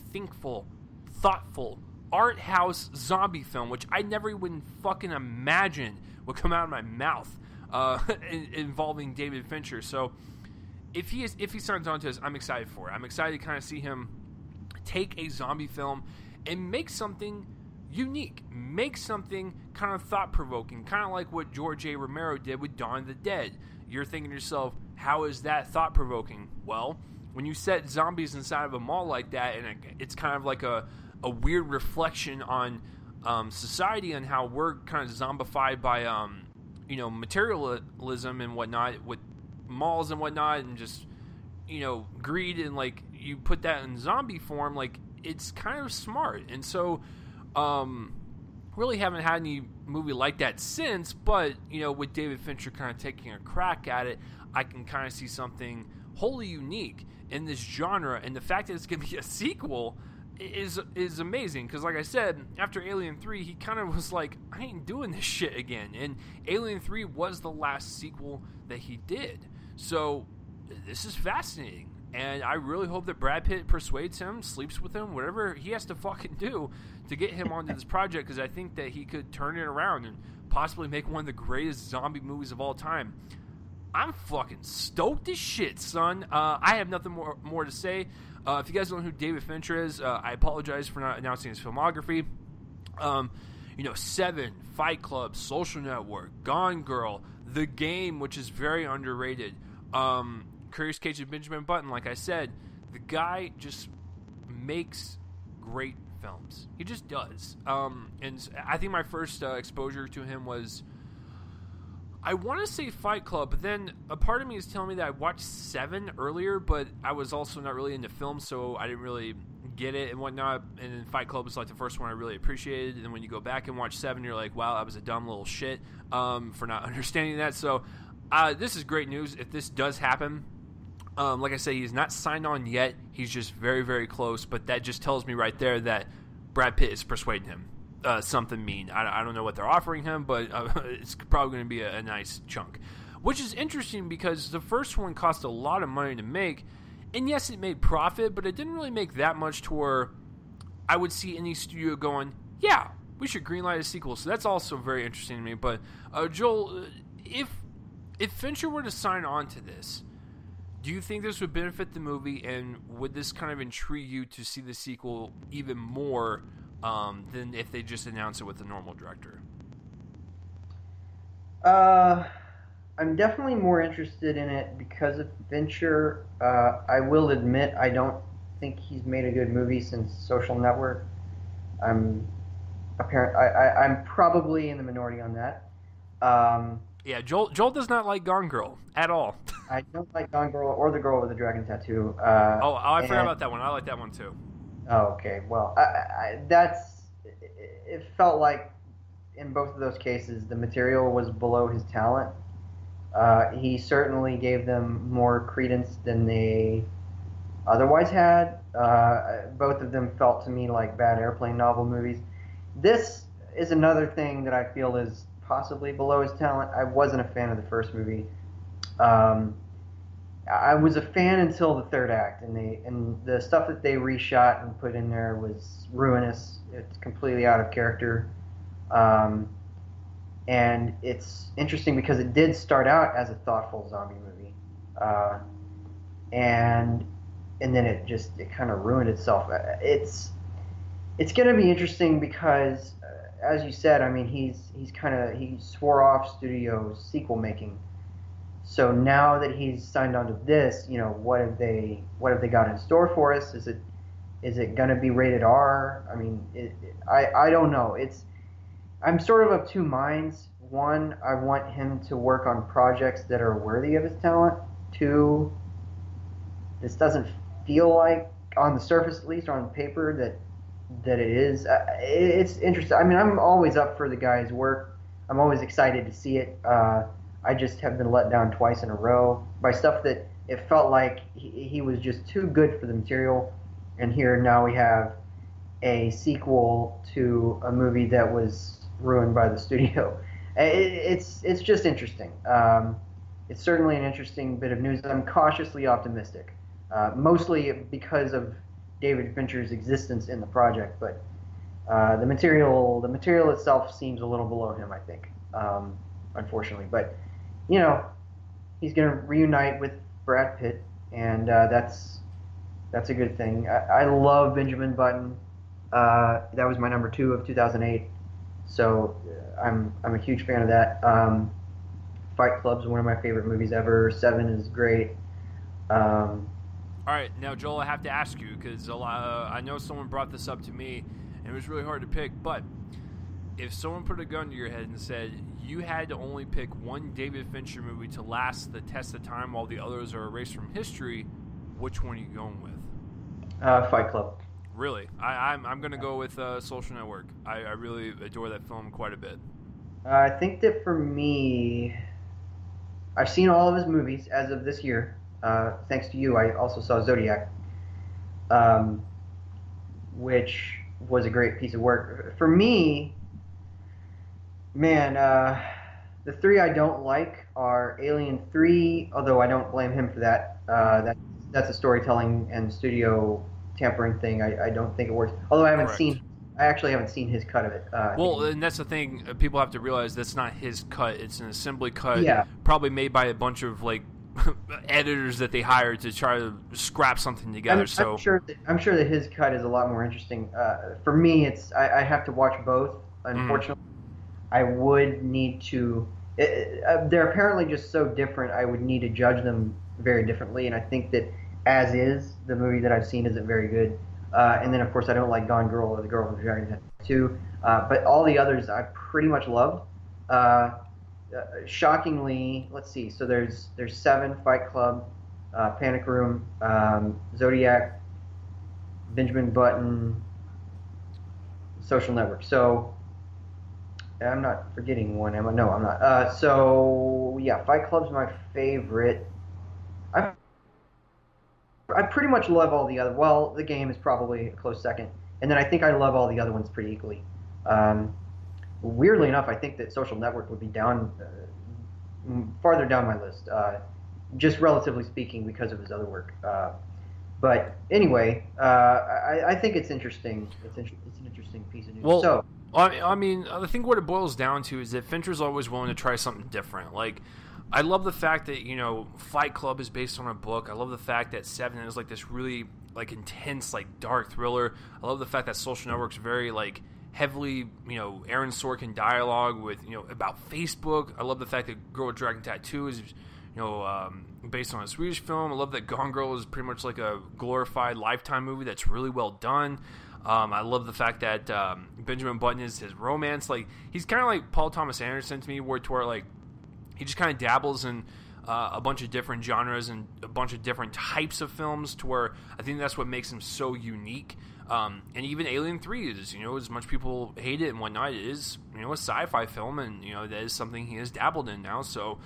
thoughtful, art house zombie film, which I never even fucking imagined would come out of my mouth involving David Fincher. So if he signs on to this, I'm excited for it. I'm excited to kind of see him take a zombie film and make something unique, make something kind of thought-provoking, kind of like what George A. Romero did with Dawn of the Dead. You're thinking to yourself, how is that thought-provoking? Well, when you set zombies inside of a mall like that, and it's kind of like a weird reflection on society and how we're kind of zombified by materialism and whatnot with malls and whatnot, and just greed, and like you put that in zombie form, like it's kind of smart. And so really haven't had any movie like that since, but with David Fincher kind of taking a crack at it, I can kind of see something wholly unique in this genre. And the fact that it's going to be a sequel is amazing, because like I said, after Alien 3, he kind of was like, I ain't doing this shit again. And Alien 3 was the last sequel that he did. So this is fascinating, and I really hope that Brad Pitt persuades him, sleeps with him, whatever he has to fucking do to get him onto this project, because I think that he could turn it around and possibly make one of the greatest zombie movies of all time. I'm fucking stoked as shit, son. I have nothing more to say. If you guys don't know who David Fincher is, I apologize for not announcing his filmography. Seven, Fight Club, Social Network, Gone Girl, The Game, which is very underrated. Curious Case of Benjamin Button, like I said, the guy just makes great films. He just does. And I think my first exposure to him was, I want to say Fight Club, but then a part of me is telling me that I watched Seven earlier, but I was also not really into film, so I didn't really get it and whatnot. And then Fight Club was like the first one I really appreciated. And then when you go back and watch Seven, you're like, wow, I was a dumb little shit for not understanding that. So this is great news if this does happen. Like I say, he's not signed on yet. He's just very, very close. But that just tells me right there that Brad Pitt is persuading him something mean. I don't know what they're offering him, but it's probably going to be a nice chunk. Which is interesting because the first one cost a lot of money to make. And yes, it made profit, but it didn't really make that much to where I would see any studio going, yeah, we should greenlight a sequel. So that's also very interesting to me. But Joel, if Fincher were to sign on to this, do you think this would benefit the movie, and would this kind of intrigue you to see the sequel even more than if they just announce it with a normal director? I'm definitely more interested in it because of Fincher. I will admit I don't think he's made a good movie since Social Network. I'm probably in the minority on that. Yeah, Joel does not like Gone Girl at all. I don't like Gone Girl or the girl with the dragon tattoo. I forgot about that one. I like that one too. Oh, okay. Well, it felt like in both of those cases the material was below his talent. He certainly gave them more credence than they otherwise had. Both of them felt to me like bad airplane novel movies. This is another thing that I feel is possibly below his talent. I wasn't a fan of the first movie. I was a fan until the third act, and the stuff that they reshot and put in there was ruinous. It's completely out of character. And it's interesting because it did start out as a thoughtful zombie movie, and then it kind of ruined itself. It's going to be interesting because, as you said, I mean, he swore off studio sequel making. So now that he's signed on to this, what have they got in store for us? Is it going to be rated R? I mean, I don't know. I'm sort of two minds. One, I want him to work on projects that are worthy of his talent. Two, this doesn't feel like, on the surface at least, or on paper, that it is. It's interesting. I mean, I'm always up for the guy's work. I'm always excited to see it. I just have been let down twice in a row by stuff that it felt like he was just too good for the material. And here now we have a sequel to a movie that was ruined by the studio. It's just interesting. It's certainly an interesting bit of news. I'm cautiously optimistic, mostly because of David Fincher's existence in the project. But the material itself seems a little below him, I think, unfortunately. But he's going to reunite with Brad Pitt, and that's a good thing. I love Benjamin Button. That was my number 2 of 2008. So I'm a huge fan of that. Fight Club's one of my favorite movies ever. Seven is great. All right, now Joel, I have to ask you because I know someone brought this up to me, and it was really hard to pick. But if someone put a gun to your head and said you had to only pick one David Fincher movie to last the test of time while the others are erased from history, which one are you going with? Fight Club. Really? I'm going to go with Social Network. I really adore that film quite a bit. I think that for me, I've seen all of his movies as of this year. Thanks to you, I also saw Zodiac, which was a great piece of work. For me, man, the three I don't like are Alien 3, although I don't blame him for that. That's a storytelling and studio tampering thing. I don't think it works. Although I actually haven't seen his cut of it. And that's the thing. People have to realize that's not his cut. It's an assembly cut, yeah, probably made by a bunch of editors that they hired to try to scrap something together. I'm sure that his cut is a lot more interesting. For me, I have to watch both. Unfortunately, I would need to. They're apparently just so different. I would need to judge them very differently, and I think that as is, the movie that I've seen isn't very good. And then, of course, I don't like Gone Girl or The Girl with the Dragon Tattoo. But all the others I pretty much loved. Shockingly, let's see. So there's Seven, Fight Club, Panic Room, Zodiac, Benjamin Button, Social Network. So I'm not forgetting one, am I? No, I'm not. So yeah, Fight Club's my favorite. I pretty much love all the other. Well, The Game is probably a close second, and then I think I love all the other ones pretty equally. Weirdly enough, I think that Social Network would be farther down my list, just relatively speaking, because of his other work. But anyway, I think it's interesting. It's an interesting piece of news. Well, so, I mean, I think what it boils down to is that Fincher's always willing to try something different. Like, I love the fact that, Fight Club is based on a book. I love the fact that Seven is this really intense, dark thriller. I love the fact that Social Network's very heavily, Aaron Sorkin dialogue with, about Facebook. I love the fact that Girl with Dragon Tattoo is, based on a Swedish film. I love that Gone Girl is pretty much like a glorified Lifetime movie that's really well done. I love the fact that Benjamin Button is his romance. Like, he's kind of like Paul Thomas Anderson to me, where like he just kind of dabbles in a bunch of different genres and a bunch of different types of films, to where I think that's what makes him so unique. And even Alien 3 is, as much people hate it and whatnot, it is, a sci-fi film, and, that is something he has dabbled in now. So,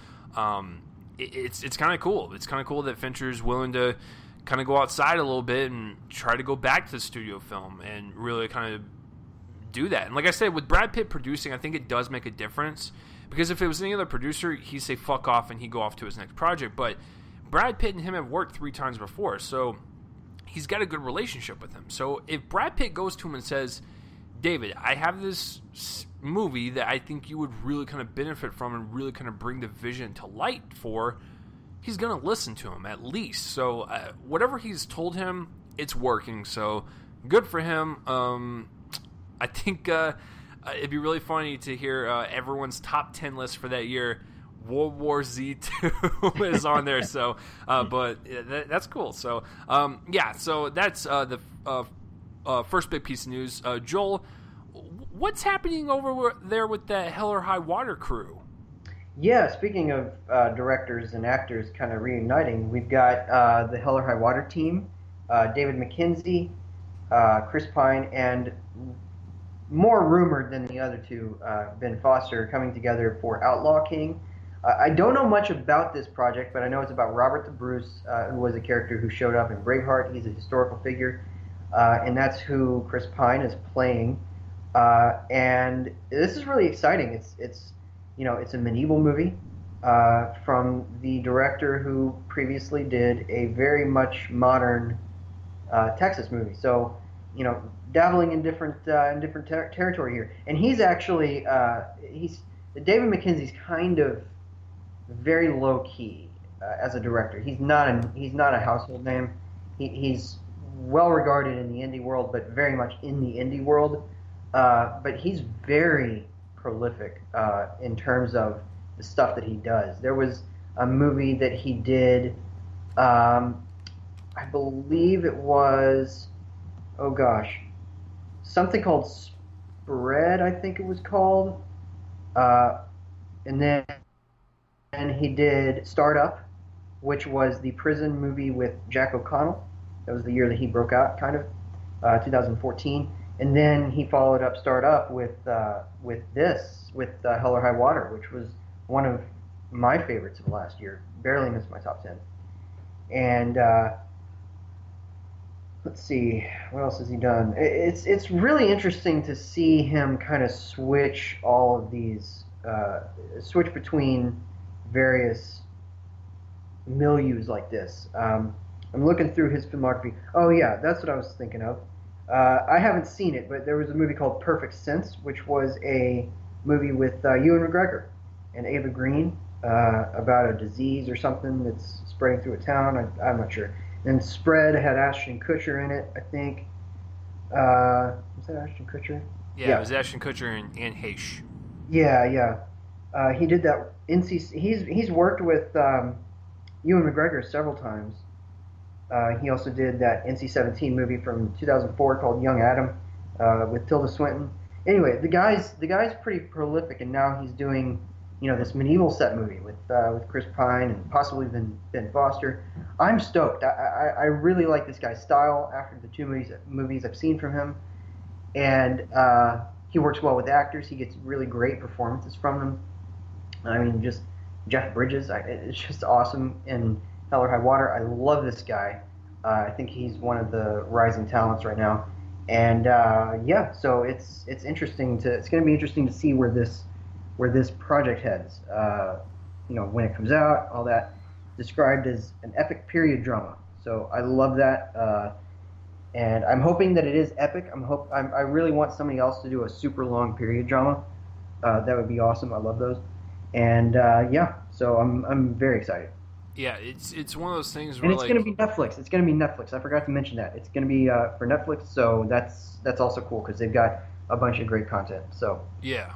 it's kind of cool. It's kind of cool that Fincher's willing to kind of go outside a little bit and try to go back to the studio film and really kind of do that. And like I said, with Brad Pitt producing, I think it does make a difference, because if it was any other producer, he'd say fuck off and he'd go off to his next project. But Brad Pitt and him have worked 3 times before, so he's got a good relationship with him. So if Brad Pitt goes to him and says, David, I have this movie that I think you would really kind of benefit from and really kind of bring the vision to light for, he's going to listen to him at least. So whatever he's told him, it's working. So good for him. I think it'd be really funny to hear everyone's top 10 list for that year. World War Z2 is on there. So, but that's cool. So, so that's the first big piece of news. Joel, what's happening over there with the Hell or High Water crew? Yeah, speaking of directors and actors kind of reuniting, we've got the Hell or High Water team, David Mackenzie, Chris Pine, and more rumored than the other two, Ben Foster, coming together for Outlaw King. I don't know much about this project, but I know it's about Robert the Bruce, who was a character who showed up in Braveheart. He's a historical figure, and that's who Chris Pine is playing. And this is really exciting. It's a medieval movie from the director who previously did a very much modern Texas movie. So, dabbling in different territory here. And he's actually David Mackenzie's kind of very low key as a director. He's not a household name. He's well regarded in the indie world, but very much in the indie world. But he's very prolific in terms of the stuff that he does. There was a movie that he did, I believe it was, something called Spread, I think it was called. And then he did Startup, which was the prison movie with Jack O'Connell. That was the year that he broke out, kind of, 2014. And then he followed up Startup with Hell or High Water, which was one of my favorites of last year. Barely missed my top 10. And let's see, what else has he done? It's really interesting to see him kind of switch all of these, switch between various milieus like this. I'm looking through his filmography. Oh yeah, that's what I was thinking of. I haven't seen it, but there was a movie called Perfect Sense, which was a movie with Ewan McGregor and Ava Green about a disease or something that's spreading through a town. I'm not sure. And Spread had Ashton Kutcher in it, I think. Was that Ashton Kutcher? Yeah, it was Ashton Kutcher and Heche. Yeah. He did that. He's worked with Ewan McGregor several times. He also did that NC-17 movie from 2004 called Young Adam with Tilda Swinton. Anyway, the guy's pretty prolific, and now he's doing this medieval set movie with Chris Pine and possibly Ben Foster. I'm stoked. I really like this guy's style after the 2 movies I've seen from him, and he works well with actors. He gets really great performances from them. I mean, just Jeff Bridges, it's just awesome in Hell or High Water. I love this guy. I think he's one of the rising talents right now. And so it's interesting it's going to be interesting to see where this project heads. When it comes out, all that, described as an epic period drama. So I love that. And I'm hoping that it is epic. I really want somebody else to do a super long period drama. That would be awesome. I love those. And so I'm very excited. Yeah, it's one of those things where, and it's going to be Netflix. It's going to be Netflix. I forgot to mention that. It's going to be for Netflix, so that's also cool because they've got a bunch of great content. So yeah,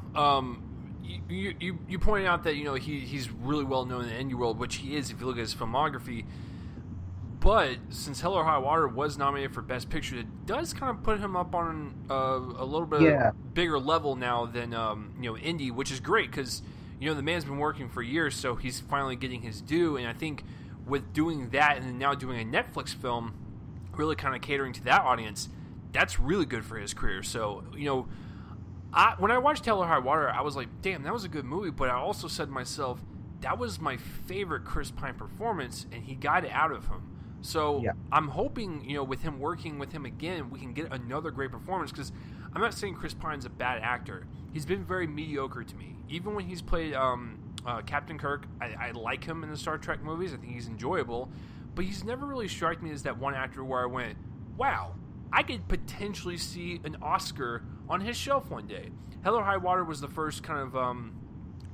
you pointed out that he's really well known in the indie world, which he is if you look at his filmography. But since Hell or High Water was nominated for Best Picture, it does kind of put him up on a little bit bigger level now than Indy, which is great because the man's been working for years, so he's finally getting his due. And I think with doing that and then now doing a Netflix film, really kind of catering to that audience, that's really good for his career. So when I watched Hell or High Water, I was like, damn, that was a good movie. But I also said to myself, that was my favorite Chris Pine performance, and he got it out of him. So I'm hoping, with him working with him again, we can get another great performance. Because I'm not saying Chris Pine's a bad actor. He's been very mediocre to me. Even when he's played Captain Kirk, I like him in the Star Trek movies. I think he's enjoyable. But he's never really struck me as that one actor where I went, wow, I could potentially see an Oscar on his shelf one day. Hell or High Water was the first kind of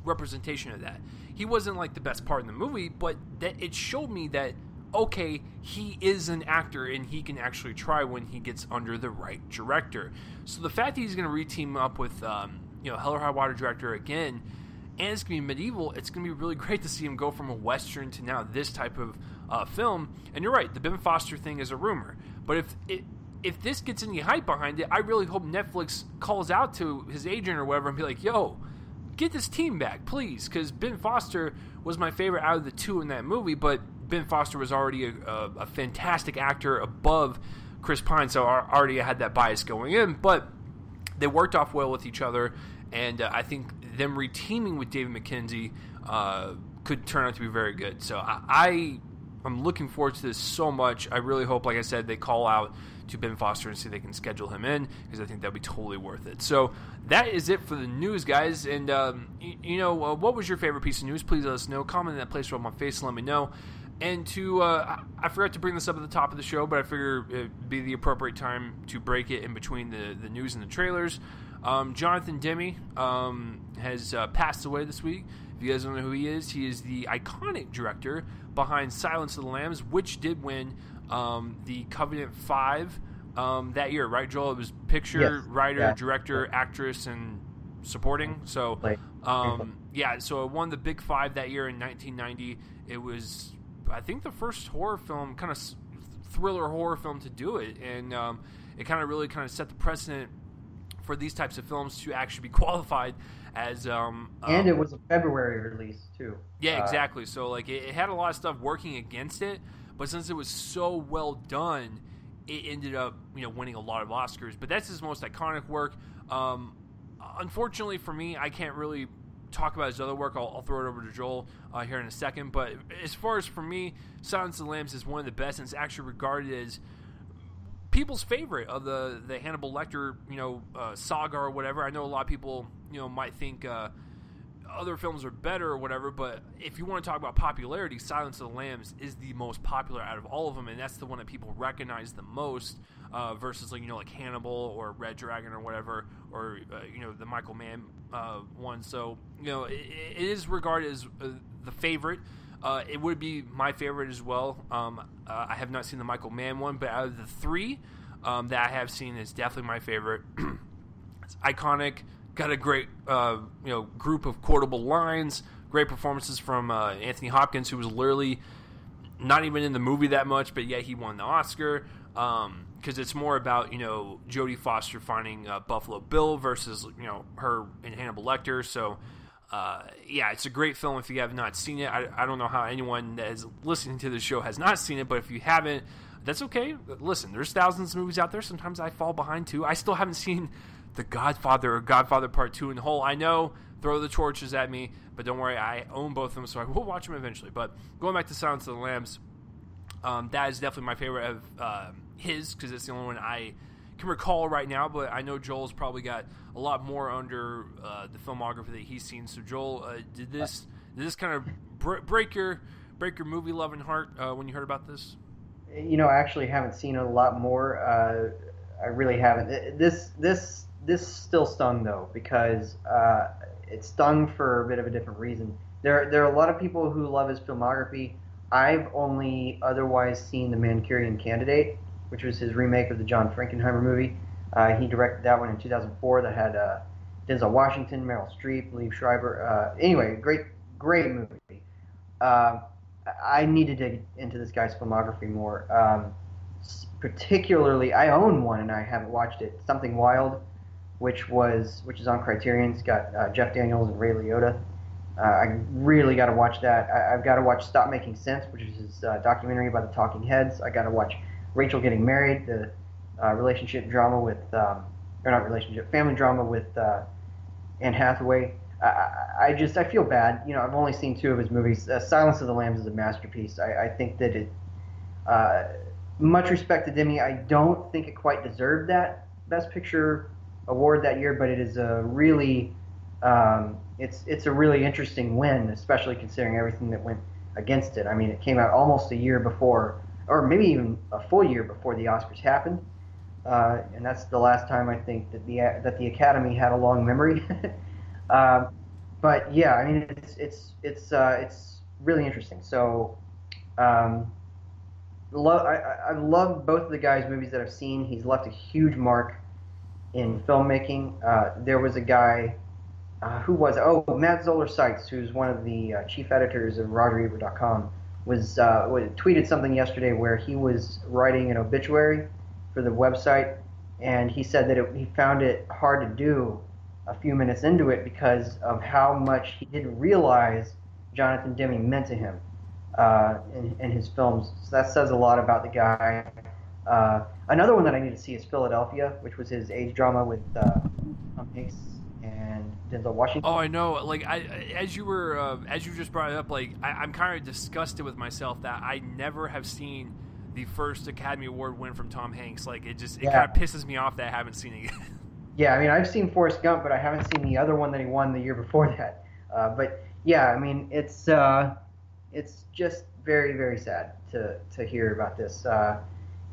representation of that. He wasn't like the best part in the movie, but that it showed me that, okay, he is an actor and he can actually try when he gets under the right director. So the fact that he's going to re-team up with Hell or High Water director again, and it's going to be medieval, it's going to be really great to see him go from a Western to now this type of film. And you're right, the Ben Foster thing is a rumor. But if this gets any hype behind it, I really hope Netflix calls out to his agent or whatever and be like, yo, get this team back, please. Because Ben Foster was my favorite out of the two in that movie, but Ben Foster was already a fantastic actor above Chris Pine, so I already had that bias going in. But they worked off well with each other, and I think them re-teaming with David Mackenzie could turn out to be very good. So I'm looking forward to this so much. I really hope, like I said, they call out to Ben Foster and see if they can schedule him in, because I think that'd be totally worth it. So that is it for the news, guys. And what was your favorite piece of news? Please let us know. Comment in that place on my face and let me know. And I forgot to bring this up at the top of the show, but I figure it'd be the appropriate time to break it in between the news and the trailers. Jonathan Demme has passed away this week. If you guys don't know who he is the iconic director behind Silence of the Lambs, which did win the Covenant 5 that year, right, Joel? It was picture, writer, director, actress, and supporting. So, so it won the Big Five that year in 1990. It was, I think, the first horror film, kind of thriller horror film to do it, and it kind of really set the precedent for these types of films to actually be qualified as and it was a February release too. Yeah, exactly. So like it had a lot of stuff working against it, but since it was so well done, it ended up winning a lot of Oscars. But that's his most iconic work. Unfortunately for me, I can't really talk about his other work. I'll throw it over to Joel here in a second. But as far as for me, Silence of the Lambs is one of the best, and it's actually regarded as people's favorite of the Hannibal Lecter saga or whatever. I know a lot of people might think other films are better or whatever, but if you want to talk about popularity, Silence of the Lambs is the most popular out of all of them, and that's the one that people recognize the most versus like Hannibal or Red Dragon or whatever, or the Michael Mann one. So it is regarded as the favorite. It would be my favorite as well. I have not seen the Michael Mann one, but out of the three that I have seen, it's definitely my favorite. It's iconic. Got a great group of quotable lines. Great performances from Anthony Hopkins, who was literally not even in the movie that much, but yet he won the Oscar. Because it's more about Jodie Foster finding Buffalo Bill versus her and Hannibal Lecter. So. It's a great film if you have not seen it. I don't know how anyone that is listening to the show has not seen it, but if you haven't, that's okay. Listen, there's thousands of movies out there. Sometimes I fall behind too. I still haven't seen The Godfather or Godfather Part 2 in whole. I know, throw the torches at me, but don't worry, I own both of them, so I will watch them eventually. But going back to Silence of the Lambs, that is definitely my favorite of his, because it's the only one I can recall right now, but I know Joel's probably got a lot more under the filmography that he's seen. So Joel, did this kind of break your movie loving heart when you heard about this? I actually haven't seen it a lot more. I really haven't. This still stung though, because it stung for a bit of a different reason. There are a lot of people who love his filmography. I've only otherwise seen The Manchurian Candidate, which was his remake of the John Frankenheimer movie. He directed that one in 2004 that had Denzel Washington, Meryl Streep, Liev Schreiber. Anyway, great movie. I need to dig into this guy's filmography more. Particularly, I own one and I haven't watched it. Something Wild, which is on Criterion. It's got Jeff Daniels and Ray Liotta. I really got to watch that. I've got to watch Stop Making Sense, which is his documentary about the Talking Heads. I got to watch Rachel Getting Married, the relationship drama with, or not relationship, family drama with Anne Hathaway. I feel bad. I've only seen 2 of his movies. Silence of the Lambs is a masterpiece. I think that it, much respect to Demme, I don't think it quite deserved that Best Picture award that year, but it is a really, it's a really interesting win, especially considering everything that went against it. I mean, it came out almost a year before, or maybe even a full year before the Oscars happened, and that's the last time I think that the Academy had a long memory. But yeah, I mean, it's really interesting. So, I love both of the guy's movies that I've seen. He's left a huge mark in filmmaking. There was a guy, Matt Zoller Seitz, who's one of the chief editors of RogerEbert.com, was tweeted something yesterday where he was writing an obituary for the website, and he said that he found it hard to do a few minutes into it because of how much he didn't realize Jonathan Demme meant to him in his films. So that says a lot about the guy. Another one that I need to see is Philadelphia, which was his age drama with Tom Hanks and Denzel Washington. Oh, I know. Like, as you just brought it up, like, I'm kind of disgusted with myself that I never have seen the first Academy Award win from Tom Hanks. Like, it kind of pisses me off that I haven't seen it yet. Yeah, I mean, I've seen Forrest Gump, but I haven't seen the other one that he won the year before that. But yeah, I mean, it's just very, very sad to hear about this.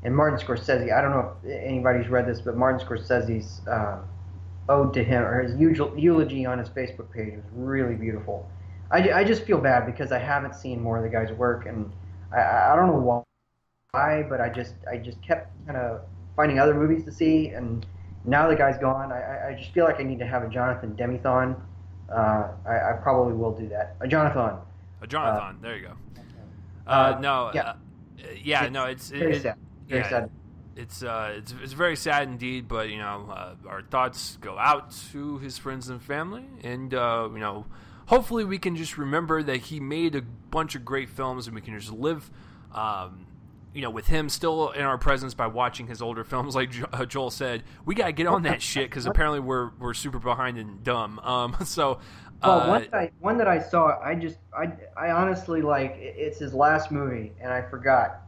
And Martin Scorsese, I don't know if anybody's read this, but Martin Scorsese's ode to him, or his eulogy on his Facebook page, was really beautiful. I just feel bad because I haven't seen more of the guy's work, and I don't know why, but I just kept kind of finding other movies to see, and now the guy's gone. I just feel like I need to have a Jonathan Demme-thon. I probably will do that. A Jonathan. There you go. It's very sad. Very sad. It's very sad indeed, but our thoughts go out to his friends and family, and hopefully we can just remember that he made a bunch of great films, and we can just live with him still in our presence by watching his older films. Like Joel said, we gotta get on that shit because apparently we're super behind and dumb. One that I saw, I honestly, like, it's his last movie, and I forgot.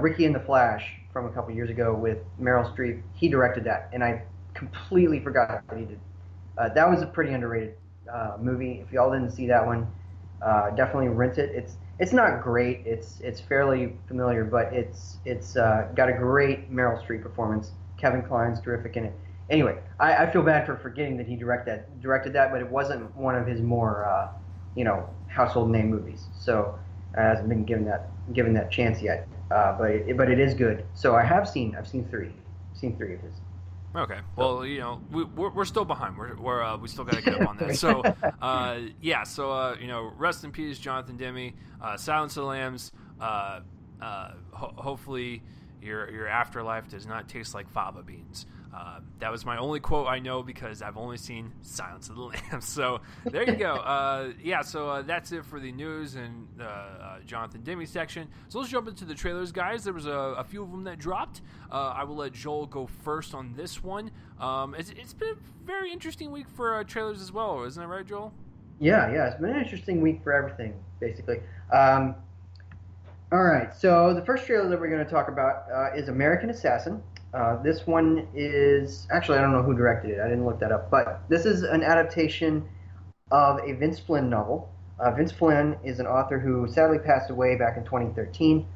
Ricky and the Flash from a couple years ago with Meryl Streep. He directed that, and I completely forgot that he did. That was a pretty underrated movie. If y'all didn't see that one, definitely rent it. It's not great. It's fairly familiar, but it's got a great Meryl Streep performance. Kevin Kline's terrific in it. Anyway, I feel bad for forgetting that he directed that, but it wasn't one of his more household name movies. So I hasn't been given that chance yet. But it is good. So I've seen 3 of his. Okay. Well, we're still behind. We still got to get up on that. So, rest in peace, Jonathan Demme. Silence of the Lambs. Hopefully, your afterlife does not taste like fava beans. That was my only quote I know because I've only seen Silence of the Lambs. So there you go. So that's it for the news and Jonathan Demme section. So let's jump into the trailers, guys. There was a few of them that dropped. I will let Joel go first on this one. It's been a very interesting week for trailers as well, isn't it right, Joel? Yeah, it's been an interesting week for everything, basically. All right, so the first trailer that we're going to talk about is American Assassin. This one is, actually, I don't know who directed it. I didn't look that up. But this is an adaptation of a Vince Flynn novel. Vince Flynn is an author who sadly passed away back in 2013.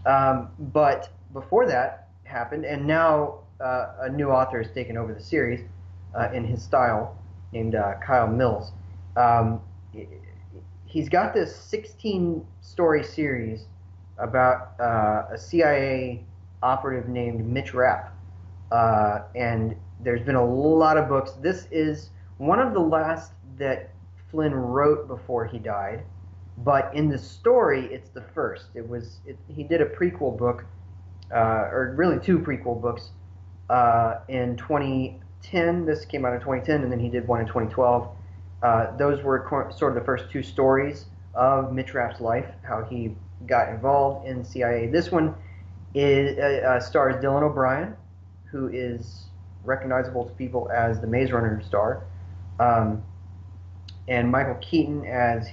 But before that happened, and now a new author has taken over the series in his style, named Kyle Mills. He's got this 16-story series about a CIA operative named Mitch Rapp, and there's been a lot of books. This is one of the last that Flynn wrote before he died, but in the story, it's the first. He did a prequel book, or really two prequel books, in 2010. This came out in 2010, and then he did one in 2012. Those were sort of the first two stories of Mitch Raff's life, how he got involved in CIA. This one stars Dylan O'Brien, who is recognizable to people as the Maze Runner star, and Michael Keaton as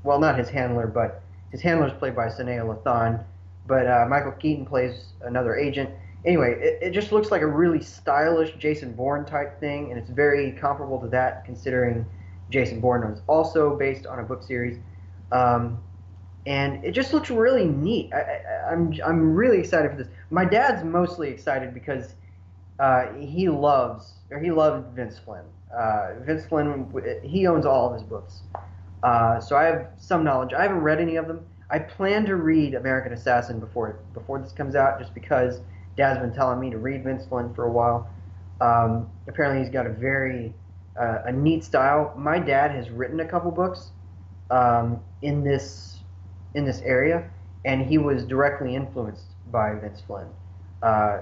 not his handler, but his handler is played by Sanaa Lathan, but Michael Keaton plays another agent. Anyway, it just looks like a really stylish Jason Bourne type thing, and it's very comparable to that, considering Jason Bourne was also based on a book series. And it just looks really neat. I'm really excited for this. My dad's mostly excited because he loved Vince Flynn. Vince Flynn, he owns all of his books. So I have some knowledge. I haven't read any of them. I plan to read American Assassin before this comes out, just because Dad's been telling me to read Vince Flynn for a while. Apparently he's got a very a neat style. My dad has written a couple books in this area, and he was directly influenced by Vince Flynn.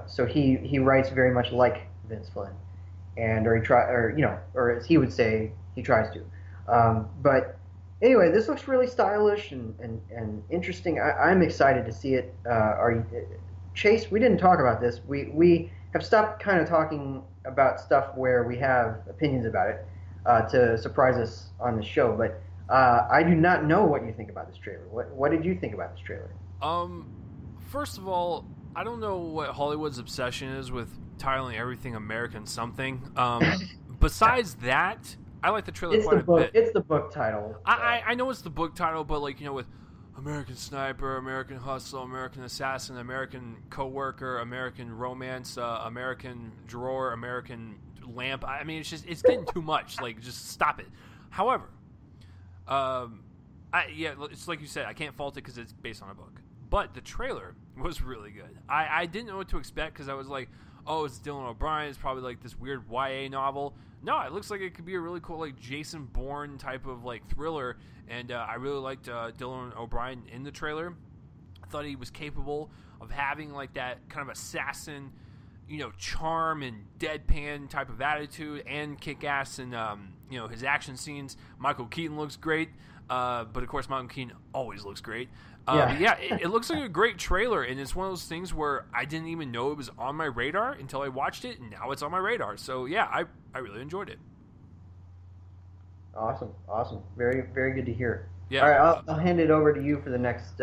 So he writes very much like Vince Flynn, or as he would say, he tries to. But anyway, this looks really stylish and interesting. I'm excited to see it. Chase, we didn't talk about this. We have stopped kind of talking about stuff where we have opinions about it to surprise us on the show. But I do not know what you think about this trailer. What did you think about this trailer? First of all, I don't know what Hollywood's obsession is with titling everything American something. Besides that, I like the trailer quite a bit. It's the book title. I know it's the book title, but with American Sniper, American Hustle, American Assassin, American Coworker, American Romance, American Drawer, American Lamp. I mean, it's getting too much. Just stop it. However, it's like you said, I can't fault it because it's based on a book. But the trailer was really good. I didn't know what to expect because I was like, oh, it's Dylan O'Brien. It's probably this weird YA novel. No, it looks like it could be a really cool Jason Bourne type of thriller. And I really liked Dylan O'Brien in the trailer. I thought he was capable of having that kind of assassin, charm and deadpan type of attitude, and kick-ass and his action scenes. Michael Keaton looks great, but of course Michael Keaton always looks great. It looks like a great trailer, and it's one of those things where I didn't even know it was on my radar until I watched it, and now it's on my radar. So yeah, I really enjoyed it. Awesome. Very, very good to hear. Yeah. All right, I'll hand it over to you for the next.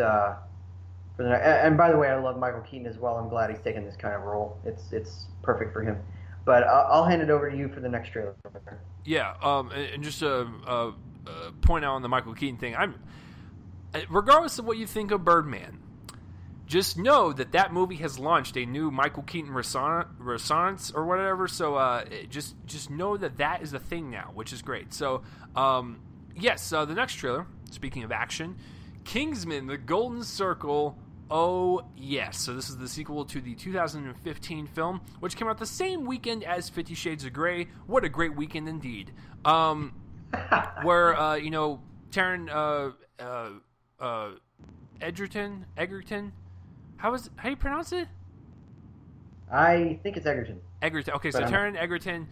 And by the way, I love Michael Keaton as well. I'm glad he's taken this kind of role. It's perfect for him. But I'll hand it over to you for the next trailer. Yeah. And just to point out on the Michael Keaton thing, regardless of what you think of Birdman, just know that movie has launched a new Michael Keaton renaissance or whatever. So just know that is a thing now, which is great. So yes, the next trailer, speaking of action, Kingsman: The Golden Circle. Oh yes, so this is the sequel to the 2015 film, which came out the same weekend as 50 Shades of Grey. What a great weekend indeed. Where Taron Egerton. How do you pronounce it? I think it's Egerton. Egerton. Okay, so Taron Egerton,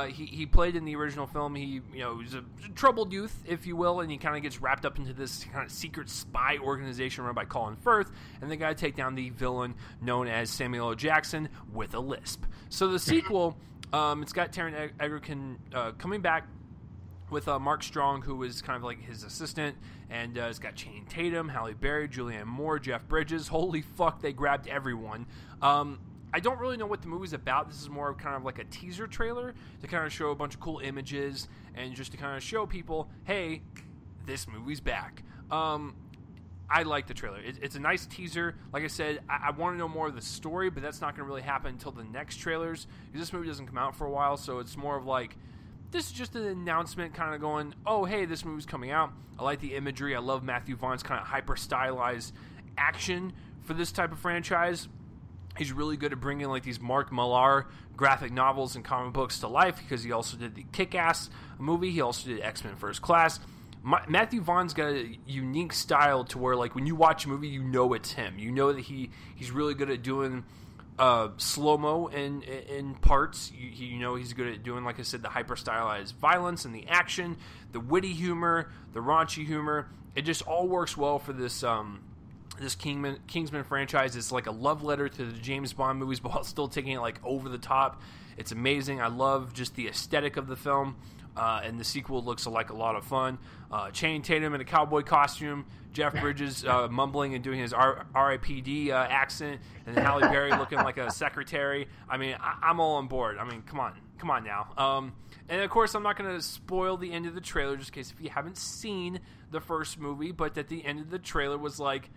he played in the original film. He was a troubled youth, if you will, and he kind of gets wrapped up into this kind of secret spy organization run by Colin Firth, and they got to take down the villain known as Samuel L. Jackson with a lisp. So the sequel, it's got Taron Egerton coming back with Mark Strong, who is kind of his assistant, and it's got Channing Tatum, Halle Berry, Julianne Moore, Jeff Bridges. Holy fuck, they grabbed everyone. I don't really know what the movie's about. This is more of kind of a teaser trailer to kind of show a bunch of cool images and just to kind of show people, hey, this movie's back. I like the trailer. It's a nice teaser. Like I said, I want to know more of the story, but that's not going to really happen until the next trailers, because this movie doesn't come out for a while, so it's more of this is just an announcement kind of going, oh, hey, this movie's coming out. I like the imagery. I love Matthew Vaughn's kind of hyper-stylized action for this type of franchise. He's really good at bringing these Mark Millar graphic novels and comic books to life, because he also did the Kick-Ass movie. He also did X-Men First Class. Matthew Vaughn's got a unique style to where, like, when you watch a movie, you know it's him. You know that he's really good at doing slow-mo in parts. You know he's good at doing, like I said, the hyper-stylized violence and the action, the witty humor, the raunchy humor. It just all works well for this Kingsman franchise. It's like a love letter to the James Bond movies, but while still taking it, like, over the top. It's amazing. I love just the aesthetic of the film, and the sequel looks like a lot of fun. Channing Tatum in a cowboy costume, Jeff Bridges mumbling and doing his R.I.P.D. Accent, and then Halle Berry looking like a secretary. I mean, I'm all on board. I mean, come on now. And of course, I'm not going to spoil the end of the trailer, just in case if you haven't seen the first movie, but at the end of the trailer was like,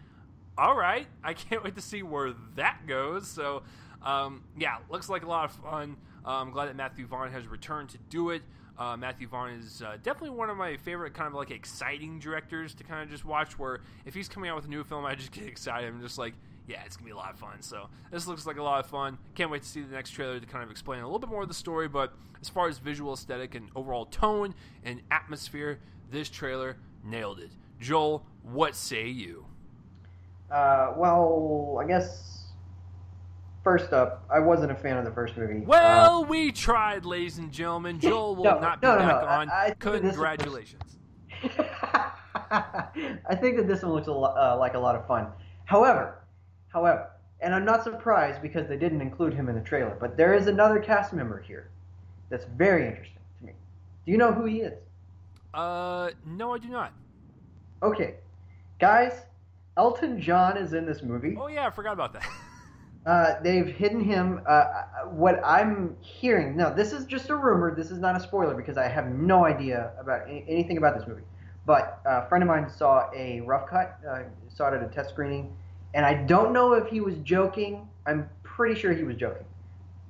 all right, I can't wait to see where that goes. So, yeah, looks like a lot of fun. I'm glad that Matthew Vaughn has returned to do it. Matthew Vaughn is definitely one of my favorite kind of like exciting directors to kind of just watch, where if he's coming out with a new film, I just get excited. I'm just like, yeah, it's going to be a lot of fun. So this looks like a lot of fun. Can't wait to see the next trailer to kind of explain a little bit more of the story. But as far as visual aesthetic and overall tone and atmosphere, this trailer nailed it. Joel, what say you? Well, I guess first up, I wasn't a fan of the first movie. Well, we tried, ladies and gentlemen. Joel will not be back on. Congratulations. I think that this one looks like a lot of fun. However, and I'm not surprised because they didn't include him in the trailer, but there is another cast member here that's very interesting to me. Do you know who he is? No, I do not. Okay. Guys, Elton John is in this movie. Oh, yeah, I forgot about that. They've hidden him. What I'm hearing, no, this is just a rumor. This is not a spoiler because I have no idea about anything about this movie. But a friend of mine saw a rough cut, saw it at a test screening, and I don't know if he was joking. I'm pretty sure he was joking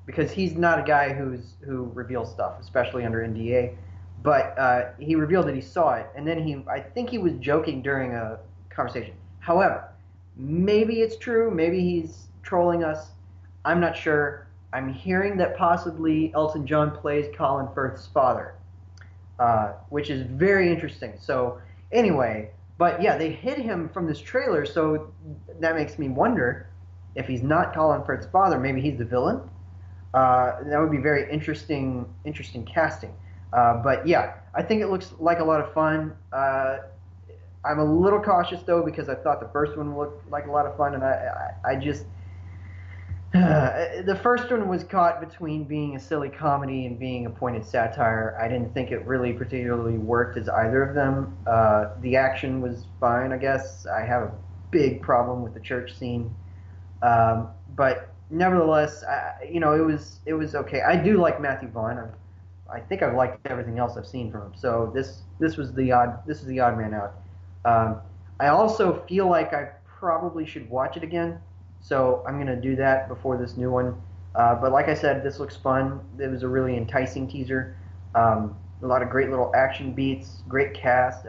because he's not a guy who reveals stuff, especially under NDA. But he revealed that he saw it, and then I think he was joking during a conversation. However, maybe it's true. Maybe he's trolling us. I'm not sure. I'm hearing that possibly Elton John plays Colin Firth's father, which is very interesting. So anyway, but yeah, they hid him from this trailer, so that makes me wonder if he's not Colin Firth's father, maybe he's the villain. That would be very interesting casting. But yeah, I think it looks like a lot of fun. I'm a little cautious though because I thought the first one looked like a lot of fun, and I just the first one was caught between being a silly comedy and being a pointed satire. I didn't think it really particularly worked as either of them. The action was fine, I guess. I have a big problem with the church scene, but nevertheless, it was okay. I do like Matthew Vaughn. I think I've liked everything else I've seen from him. So this was the odd man out. I also feel like I probably should watch it again. So I'm going to do that before this new one. But like I said, this looks fun. It was a really enticing teaser. A lot of great little action beats, great cast.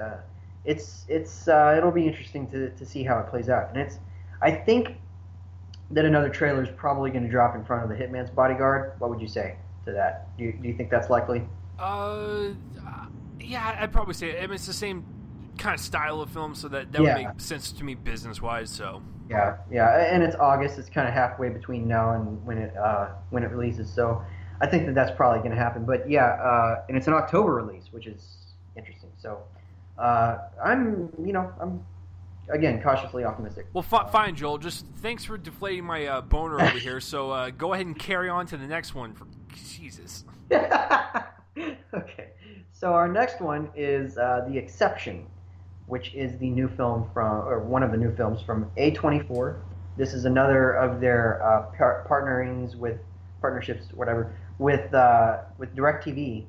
It'll be interesting to see how it plays out. And I think that another trailer is probably going to drop in front of The Hitman's Bodyguard. What would you say to that? Do you think that's likely? Yeah, I'd probably say it. I mean, it's the same kind of style of film, so that would make sense to me business-wise. So yeah, and it's August. It's kind of halfway between now and when it releases. So I think that's probably going to happen. But yeah, and it's an October release, which is interesting. So I'm again cautiously optimistic. Well, fine, Joel. Just thanks for deflating my boner over here. So go ahead and carry on to the next one. For Jesus. Okay. So our next one is The Exception, which is the new film or one of the new films from A24. This is another of their partnerships, whatever, with DirecTV.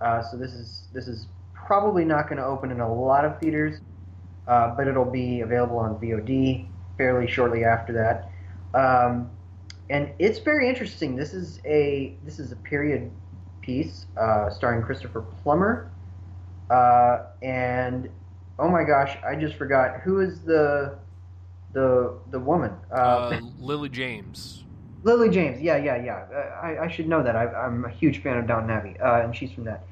So this is probably not going to open in a lot of theaters, but it'll be available on VOD fairly shortly after that. And it's very interesting. This is a period piece starring Christopher Plummer, and oh my gosh, I just forgot who is the woman. Lily James. Lily James, yeah. I should know that. I'm a huge fan of Downton Abbey, and she's from that.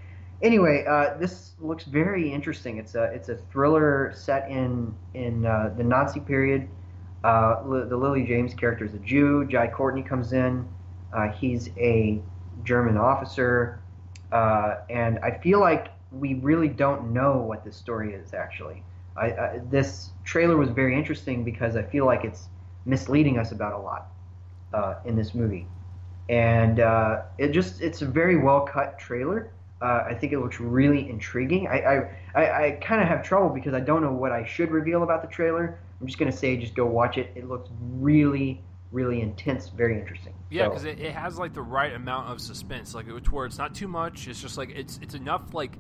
Anyway, this looks very interesting. It's a thriller set in the Nazi period. The Lily James character is a Jew. Jai Courtney comes in. He's a German officer, and I feel like we really don't know what this story is actually. This trailer was very interesting because I feel like it's misleading us about a lot in this movie, and it's a very well cut trailer. I think it looks really intriguing. I kind of have trouble because I don't know what I should reveal about the trailer. I'm just going to say just go watch it. It looks really, really intense, very interesting. Yeah, because it has like the right amount of suspense, like to where it's not too much. It's just like it's enough like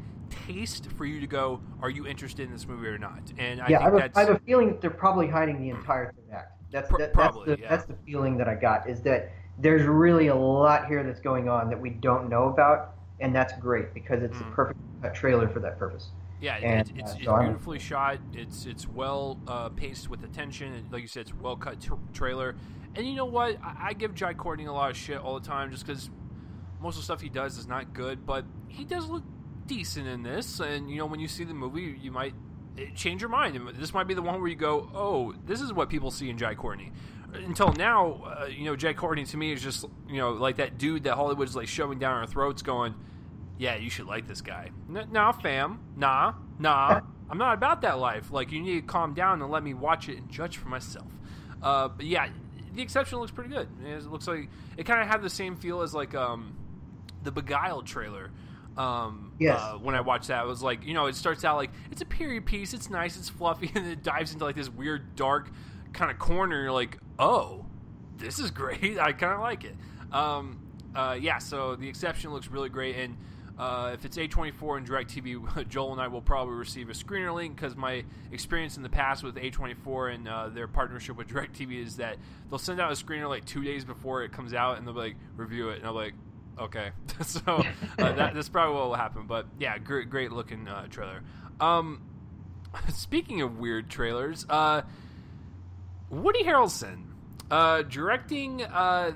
taste for you to go, are you interested in this movie or not? And I have a feeling that they're probably hiding the entire third act. That's the feeling that I got, is that there's really a lot here that's going on that we don't know about, and that's great because it's the perfect trailer for that purpose. Yeah, it's beautifully shot. It's well paced with attention. And like you said, it's a well cut trailer. And you know what? I give Jai Courtney a lot of shit all the time just because most of the stuff he does is not good, but he does look decent in this. And, you know, when you see the movie, you might change your mind. This might be the one where you go, oh, this is what people see in Jai Courtney. Until now, Jai Courtney to me is just, like that dude that Hollywood's like shoving down our throats going, yeah, you should like this guy. Nah, fam. Nah. I'm not about that life. Like, you need to calm down and let me watch it and judge for myself. But yeah, The Exception looks pretty good. It looks like it kind of had the same feel as like the Beguiled trailer. Yes. When I watched that, it was like, it starts out like it's a period piece, it's nice, it's fluffy, and it dives into like this weird dark kind of corner. And you're like, oh, this is great. I kind of like it. So The Exception looks really great, and if it's A24 and DirecTV, Joel and I will probably receive a screener link because my experience in the past with A24 and their partnership with DirecTV is that they'll send out a screener like 2 days before it comes out, and they'll be like, review it, and I'll be like, okay. So that's probably what will happen. But yeah, great looking trailer. Speaking of weird trailers, Woody Harrelson directing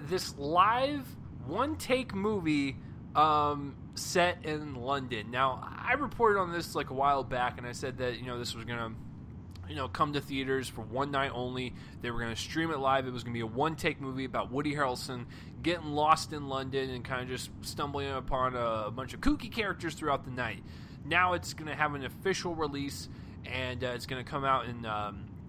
this live one-take movie set in London. Now, I reported on this like a while back, and I said that this was gonna come to theaters for one night only. They were gonna stream it live. It was gonna be a one-take movie about Woody Harrelson getting lost in London and kind of just stumbling upon a bunch of kooky characters throughout the night. Now it's gonna have an official release, and it's gonna come out in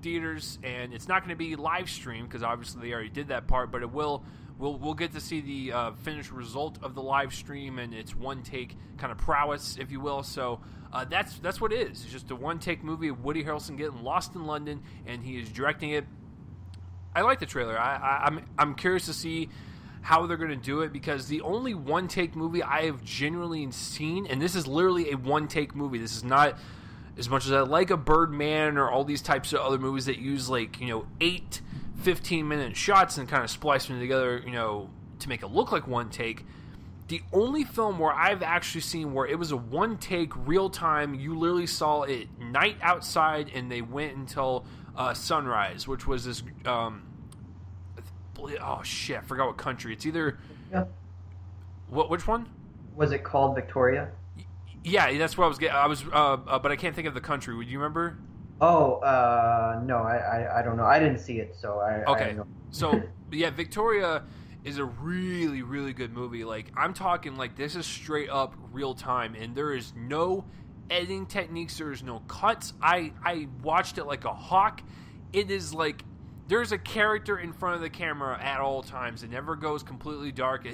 theaters, and it's not gonna be live streamed because obviously they already did that part, but it will. We'll get to see the finished result of the live stream and its one take kind of prowess, if you will. So that's what it is. It's just a one take movie of Woody Harrelson getting lost in London, and he is directing it. I like the trailer. I'm curious to see how they're going to do it, because the only one take movie I have genuinely seen, and this is literally a one take movie. This is not, as much as I like a Birdman or all these types of other movies that use 8 15-minute shots and kind of splice them together, to make it look like one take. The only film where I've actually seen where it was a one take, real time, you literally saw it night outside and they went until sunrise, which was this. Oh shit! I forgot what country. It's either. Yeah. Which one? Was it called Victoria? Yeah, that's what I was getting. But I can't think of the country. Would you remember? Oh, no, I don't know. I didn't see it, so I don't know. So, yeah, Victoria is a really, really good movie. Like, I'm talking, this is straight up real time, and there is no editing techniques, there is no cuts. I watched it like a hawk. It is like, there's a character in front of the camera at all times. It never goes completely dark.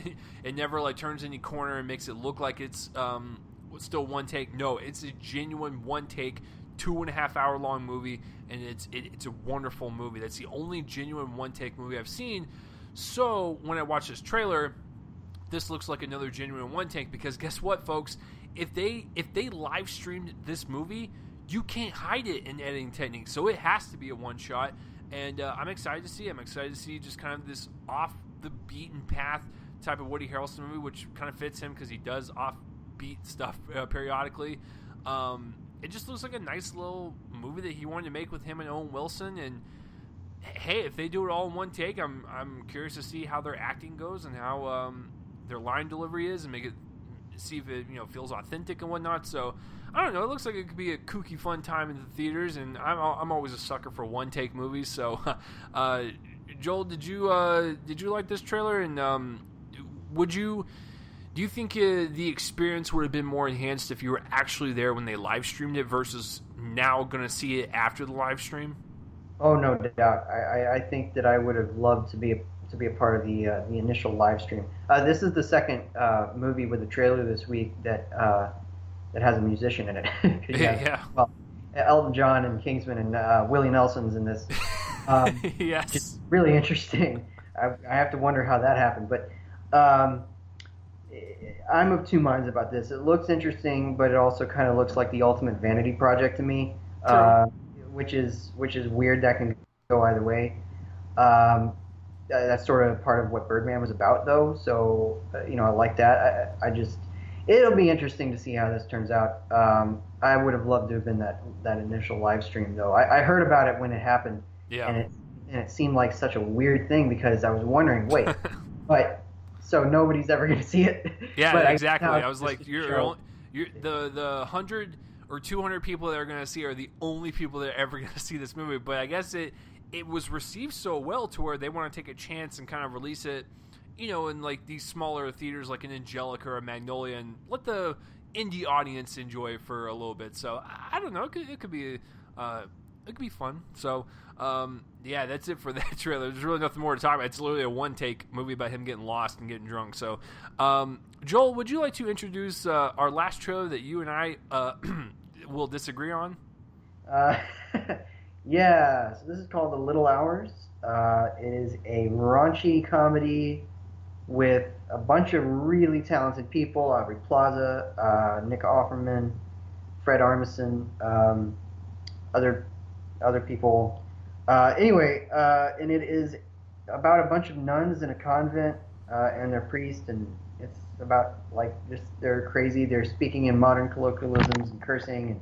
It never, turns any corner and makes it look like it's still one take. No, it's a genuine one take, 2.5 hour long movie, and it's a wonderful movie. That's the only genuine one take movie I've seen. So when I watch this trailer, this looks like another genuine one take, because guess what, folks? If they live streamed this movie, you can't hide it in editing techniques. So it has to be a one shot, and I'm excited to see it. I'm excited to see just kind of this off the beaten path type of Woody Harrelson movie, which kind of fits him because he does offbeat stuff periodically. It just looks like a nice little movie that he wanted to make with him and Owen Wilson. And hey, if they do it all in one take, I'm curious to see how their acting goes and how their line delivery is, and see if it feels authentic and whatnot. So I don't know. It looks like it could be a kooky, fun time in the theaters, and I'm always a sucker for one take movies. So, Joel, did you like this trailer? And do you think the experience would have been more enhanced if you were actually there when they live streamed it versus now going to see it after the live stream? Oh, no doubt. I think that I would have loved to be a part of the initial live stream. This is the second movie with a trailer this week that has a musician in it. Yeah. Well, Elton John and Kingsman and Willie Nelson's in this. Yes. Just really interesting. I have to wonder how that happened, but I'm of two minds about this. It looks interesting, but it also kind of looks like the ultimate vanity project to me, which is weird. That can go either way. That's sort of part of what Birdman was about, though. So I like that. It'll be interesting to see how this turns out. I would have loved to have been that initial live stream, though. I heard about it when it happened, and it seemed like such a weird thing because I was wondering, wait, but so nobody's ever going to see it? Yeah, but exactly. I was like, you're the 100 or 200 people that are going to see are the only people that are ever going to see this movie. But I guess it was received so well to where they want to take a chance and kind of release it, in like these smaller theaters like an Angelica or a Magnolia, and let the indie audience enjoy it for a little bit. So I don't know. It could be fun. So yeah, that's it for that trailer. There's really nothing more to talk about. It's literally a one-take movie about him getting lost and getting drunk. So Joel, would you like to introduce our last trailer that you and I will disagree on? Yeah, so this is called The Little Hours. It is a raunchy comedy with a bunch of really talented people: Aubrey Plaza, Nick Offerman, Fred Armisen, other people. Anyway, and it is about a bunch of nuns in a convent and their priest, and it's about they're crazy. They're speaking in modern colloquialisms and cursing and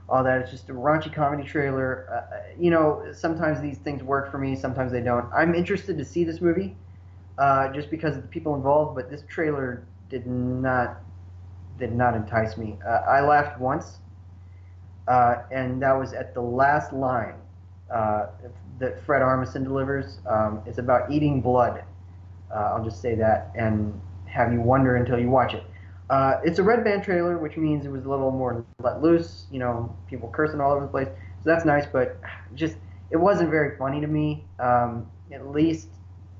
all that. It's just a raunchy comedy trailer. Sometimes these things work for me, sometimes they don't. I'm interested to see this movie just because of the people involved, but this trailer did not entice me. I laughed once, and that was at the last line that Fred Armisen delivers. It's about eating blood. I'll just say that and have you wonder until you watch it. It's a red band trailer, which means it was a little more let loose, people cursing all over the place. So that's nice, but it wasn't very funny to me. At least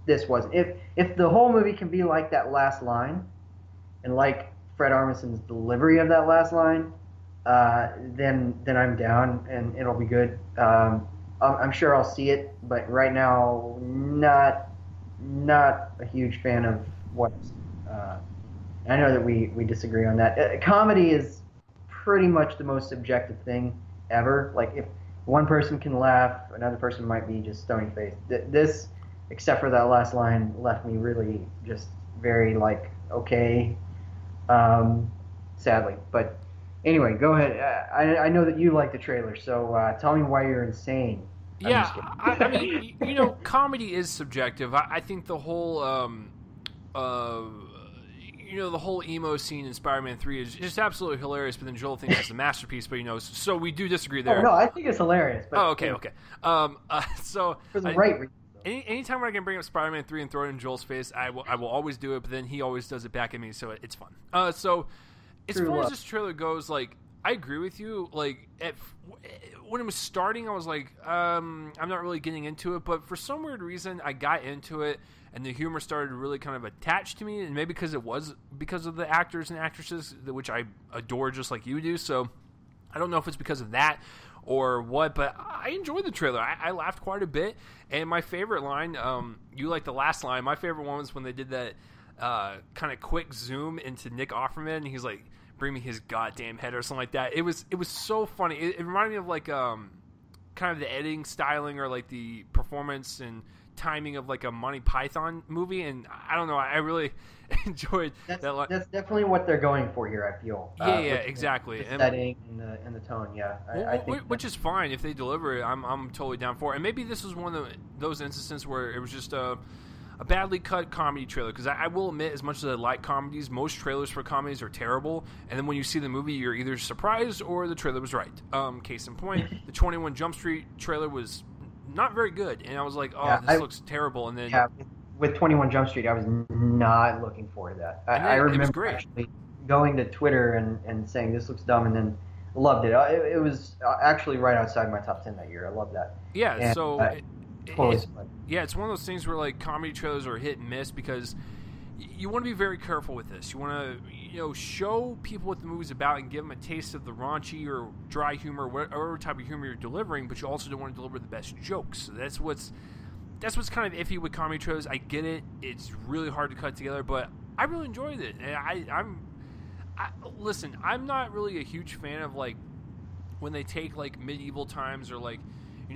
this wasn't. If the whole movie can be like that last line, and like Fred Armisen's delivery of that last line, then I'm down and it'll be good. I'm sure I'll see it, but right now, not a huge fan of what. I know that we disagree on that. Comedy is pretty much the most subjective thing ever. Like, if one person can laugh, another person might be just stony-faced. This, except for that last line, left me really just very, okay, sadly. But anyway, go ahead. I know that you like the trailer, so tell me why you're insane. Yeah, I mean, comedy is subjective. I think the whole... the whole emo scene in Spider-Man 3 is just absolutely hilarious, but then Joel thinks it's a masterpiece, but, so we do disagree there. Oh, no, I think it's hilarious. But, okay. So... For the right reason. Anytime when I can bring up Spider-Man 3 and throw it in Joel's face, I will always do it, but then he always does it back at me, so it's fun. So, as far as this trailer goes, I agree with you. When it was starting, I was like, I'm not really getting into it, but for some weird reason, I got into it, and the humor started to really kind of attach to me, and maybe because it was because of the actors and actresses, which I adore just like you do, so I don't know if it's because of that or what, but I enjoyed the trailer. I laughed quite a bit, and my favorite line, you like the last line, my favorite one was when they did that kind of quick zoom into Nick Offerman, and he's like, bring me his goddamn head or something like that. It was so funny. It reminded me of kind of the editing styling or the performance and timing of a Monty Python movie, and I don't know, I really enjoyed that. That's definitely what they're going for here, I feel. Yeah, exactly. The setting and the tone, yeah. I think which is fine if they deliver it. I'm totally down for it. And maybe this was one of those instances where it was just a a badly cut comedy trailer, because I will admit, as much as I like comedies, most trailers for comedies are terrible, and then when you see the movie, you're either surprised or the trailer was right. Case in point, the 21 Jump Street trailer was not very good, and I was like, this looks terrible, and then... Yeah, with 21 Jump Street, I was not looking forward to that. I remember actually going to Twitter and saying, this looks dumb, and then loved it. It was actually right outside my top 10 that year. I love that. Yeah, and, so... it's one of those things where like comedy trailers are hit and miss, because you want to be very careful with this. You want to show people what the movie's about and give them a taste of the raunchy or dry humor, whatever type of humor you're delivering, but you also don't want to deliver the best jokes. So that's what's kind of iffy with comedy trailers. I get it; it's really hard to cut together, but I really enjoyed it. And listen, I'm not really a huge fan of like when they take like medieval times or like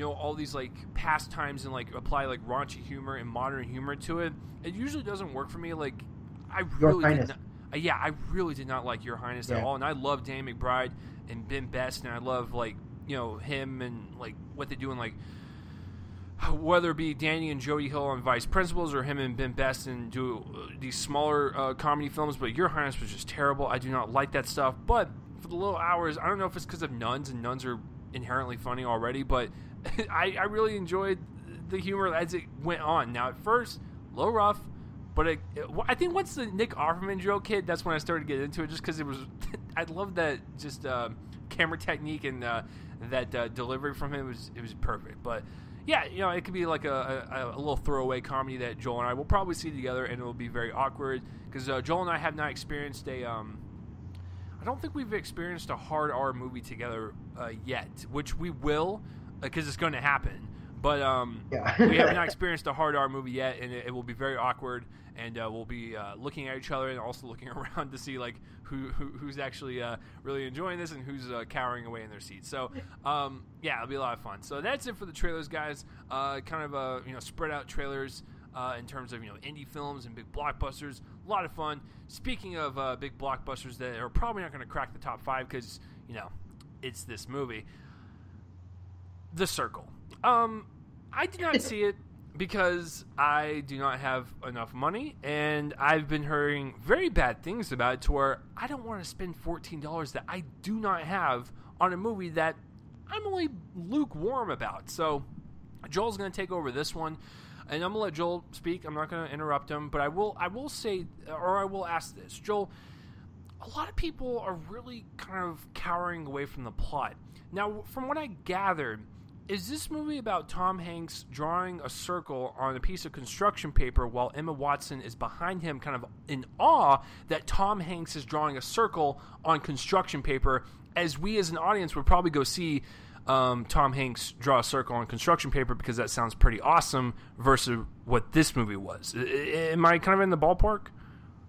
all these like past times and like apply like raunchy humor and modern humor to it. It usually doesn't work for me. Like I really did not like Your Highness at all, and I love Danny McBride and Ben Best, and I love like him and like what they do in like whether it be Danny and Jody Hill on Vice Principals or him and Ben Best and do these smaller comedy films. But Your Highness was just terrible. I do not like that stuff. But for the little hours, I don't know if it's because of nuns, and nuns are inherently funny already, but I really enjoyed the humor as it went on. Now, at first, a little rough, but I think once the Nick Offerman joke hit, that's when I started to get into it, just because it was... I love that just camera technique, and that delivery from him. It was perfect. But, yeah, it could be like a little throwaway comedy that Joel and I will probably see together, and it will be very awkward, because Joel and I have not experienced I don't think we've experienced a hard R movie together yet, which we will, because it's going to happen. But we have not experienced a hard R movie yet, and it will be very awkward. And we'll be looking at each other and also looking around to see like who's actually really enjoying this and who's cowering away in their seats. So it'll be a lot of fun. So that's it for the trailers, guys. Kind of spread out trailers in terms of indie films and big blockbusters. A lot of fun. Speaking of big blockbusters that are probably not going to crack the top 5 because it's this movie. The Circle. I did not see it because I do not have enough money, and I've been hearing very bad things about it to where I don't want to spend $14 that I do not have on a movie that I'm only lukewarm about. So Joel's going to take over this one, and I'm going to let Joel speak. I'm not going to interrupt him, but I will say, or I will ask this. Joel, a lot of people are really kind of cowering away from the plot. Now, from what I gathered, is this movie about Tom Hanks drawing a circle on a piece of construction paper while Emma Watson is behind him kind of in awe that Tom Hanks is drawing a circle on construction paper, as we as an audience would probably go see Tom Hanks draw a circle on construction paper because that sounds pretty awesome versus what this movie was. Am I kind of in the ballpark?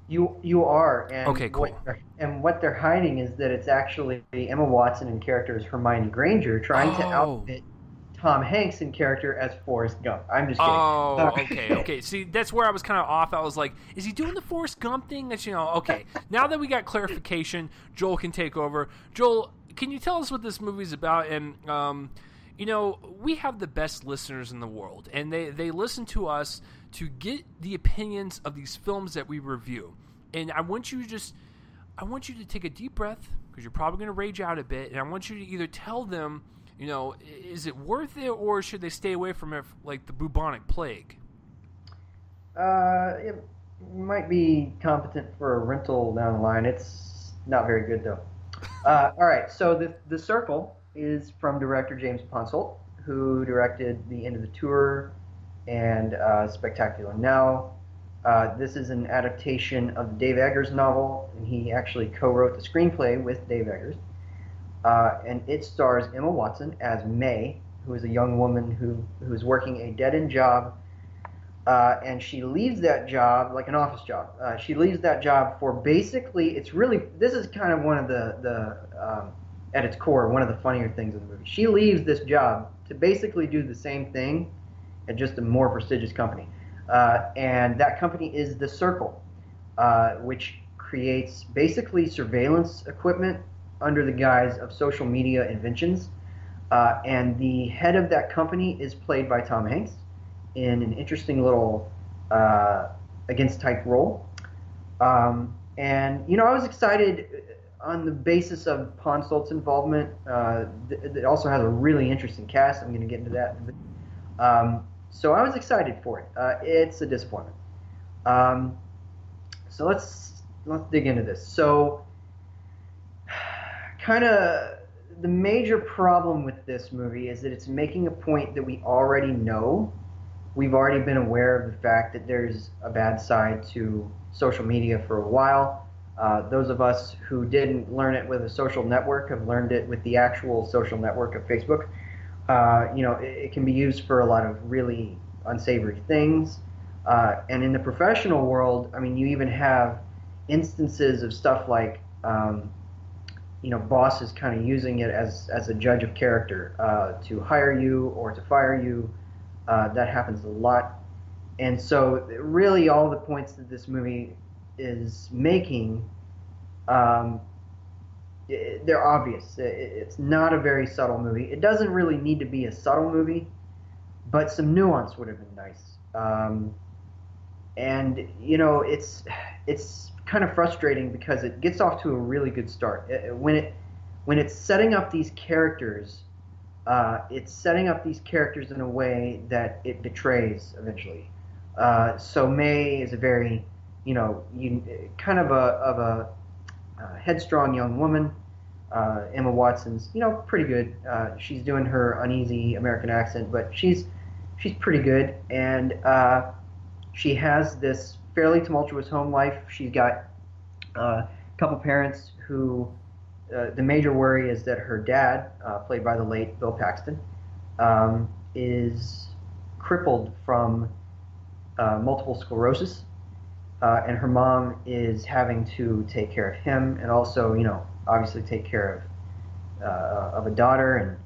You are. And okay, cool. What they're hiding is that it's actually Emma Watson in character as Hermione Granger trying to outfit Tom Hanks in character as Forrest Gump. I'm just kidding. Okay. See, that's where I was kind of off. I was like, is he doing the Forrest Gump thing? That's okay. Now that we got clarification, Joel can take over. Joel, can you tell us what this movie's about? And we have the best listeners in the world, and they listen to us to get the opinions of these films that we review. And I want you to take a deep breath, because you're probably going to rage out a bit, and I want you to either tell them, is it worth it, or should they stay away from it like the bubonic plague? It might be competent for a rental down the line. It's not very good, though. All right, so the Circle is from director James Ponsoldt, who directed The End of the Tour and Spectacular Now. This is an adaptation of the Dave Eggers novel, and he actually co-wrote the screenplay with Dave Eggers. And it stars Emma Watson as May, who is a young woman who is working a dead-end job, and she leaves that job like an office job. She leaves that job for basically, this is kind of one of the at its core, one of the funnier things in the movie. She leaves this job to basically do the same thing at just a more prestigious company. And that company is The Circle, which creates basically surveillance equipment under the guise of social media inventions. And the head of that company is played by Tom Hanks in an interesting little against type role. And I was excited on the basis of Pawn Stoltz's involvement. It also has a really interesting cast. I'm going to get into that. So I was excited for it. It's a disappointment. So let's dig into this. So, kind of the major problem with this movie is that it's making a point that we already know. We've already been aware of the fact that there's a bad side to social media for a while. Those of us who didn't learn it with a social network have learned it with the actual social network of Facebook. It can be used for a lot of really unsavory things. And in the professional world, I mean, you even have instances of stuff like, bosses kind of using it as a judge of character to hire you or to fire you. That happens a lot. And so really all the points that this movie is making, they're obvious. It's not a very subtle movie. It doesn't really need to be a subtle movie, but some nuance would have been nice. And it's kind of frustrating because it gets off to a really good start. When it's setting up these characters, it's setting up these characters in a way that it betrays eventually. So May is a very, kind of a headstrong young woman. Emma Watson's, pretty good. She's doing her uneasy American accent, but she's pretty good. And she has this fairly tumultuous home life. She's got a couple parents who, the major worry is that her dad, played by the late Bill Paxton, is crippled from multiple sclerosis. And her mom is having to take care of him and also, obviously take care of a daughter.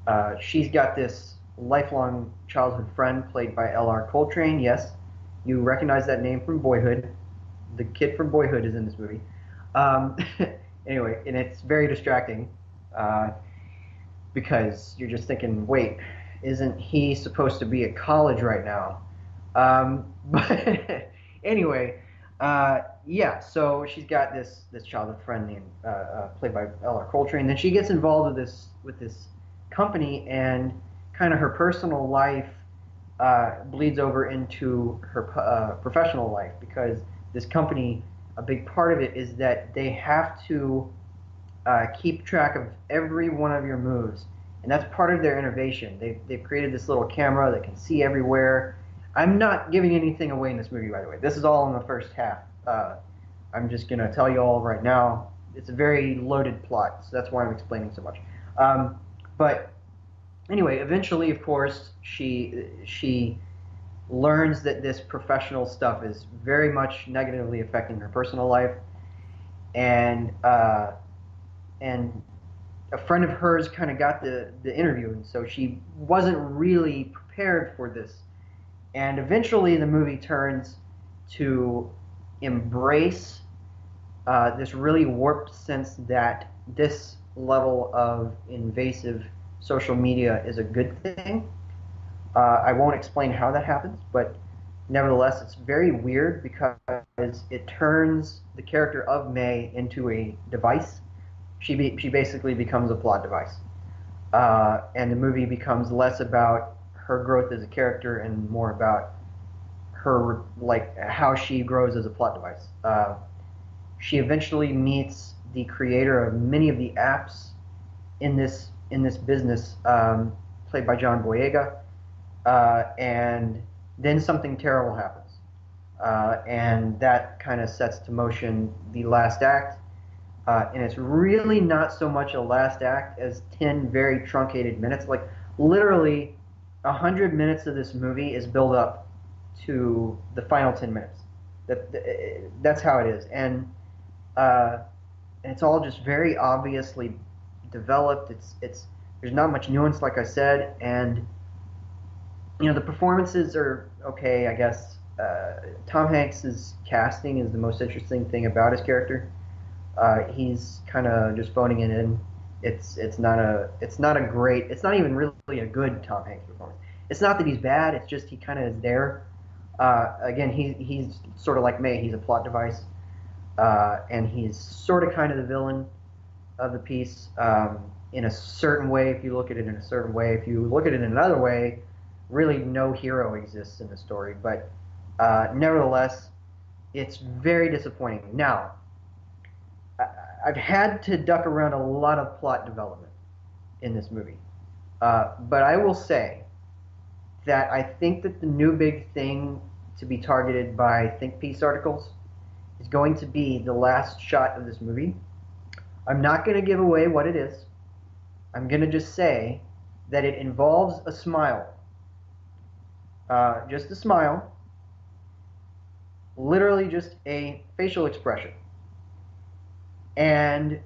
And she's got this lifelong childhood friend played by L.R. Coltrane. Yes, you recognize that name from Boyhood. The kid from Boyhood is in this movie. Anyway, and it's very distracting because you're just thinking, wait, isn't he supposed to be at college right now? But anyway, so she's got this childhood friend named played by L.R. Coltrane. Then she gets involved with this company, and kind of her personal life bleeds over into her professional life, because this company, a big part of it is that they have to keep track of every one of your moves, and that's part of their innovation. They've created this little camera that can see everywhere. I'm not giving anything away in this movie, by the way. This is all in the first half. I'm just going to tell you all right now. It's a very loaded plot, so that's why I'm explaining so much. But anyway, eventually, of course, she learns that this professional stuff is very much negatively affecting her personal life, and a friend of hers kind of got the interview, and so she wasn't really prepared for this. And eventually the movie turns to embrace this really warped sense that this level of invasive social media is a good thing. I won't explain how that happens, but nevertheless, it's very weird because it turns the character of May into a device. She basically becomes a plot device. And the movie becomes less about her growth as a character and more about her, like, how she grows as a plot device. She eventually meets the creator of many of the apps in this business, played by John Boyega, and then something terrible happens, and that kind of sets to motion the last act. And it's really not so much a last act as 10 very truncated minutes. Like, literally 100 minutes of this movie is built up to the final 10 minutes. That's how it is. And it's all just very obviously developed. There's not much nuance, like I said, and the performances are okay, I guess. Tom Hanks' casting is the most interesting thing about his character. He's kind of just phoning it in. It's not even really a good Tom Hanks performance. It's not that he's bad. It's just he kind of is there. Again, he's sort of like May. He's a plot device, and he's sort of kind of the villain of the piece in a certain way. If you look at it in a certain way, if you look at it in another way, really no hero exists in the story. But nevertheless, it's very disappointing. Now, I've had to duck around a lot of plot development in this movie, but I will say that I think that the new big thing to be targeted by think piece articles is going to be the last shot of this movie. I'm not going to give away what it is. I'm going to just say that it involves a smile. Just a smile. Literally just a facial expression. And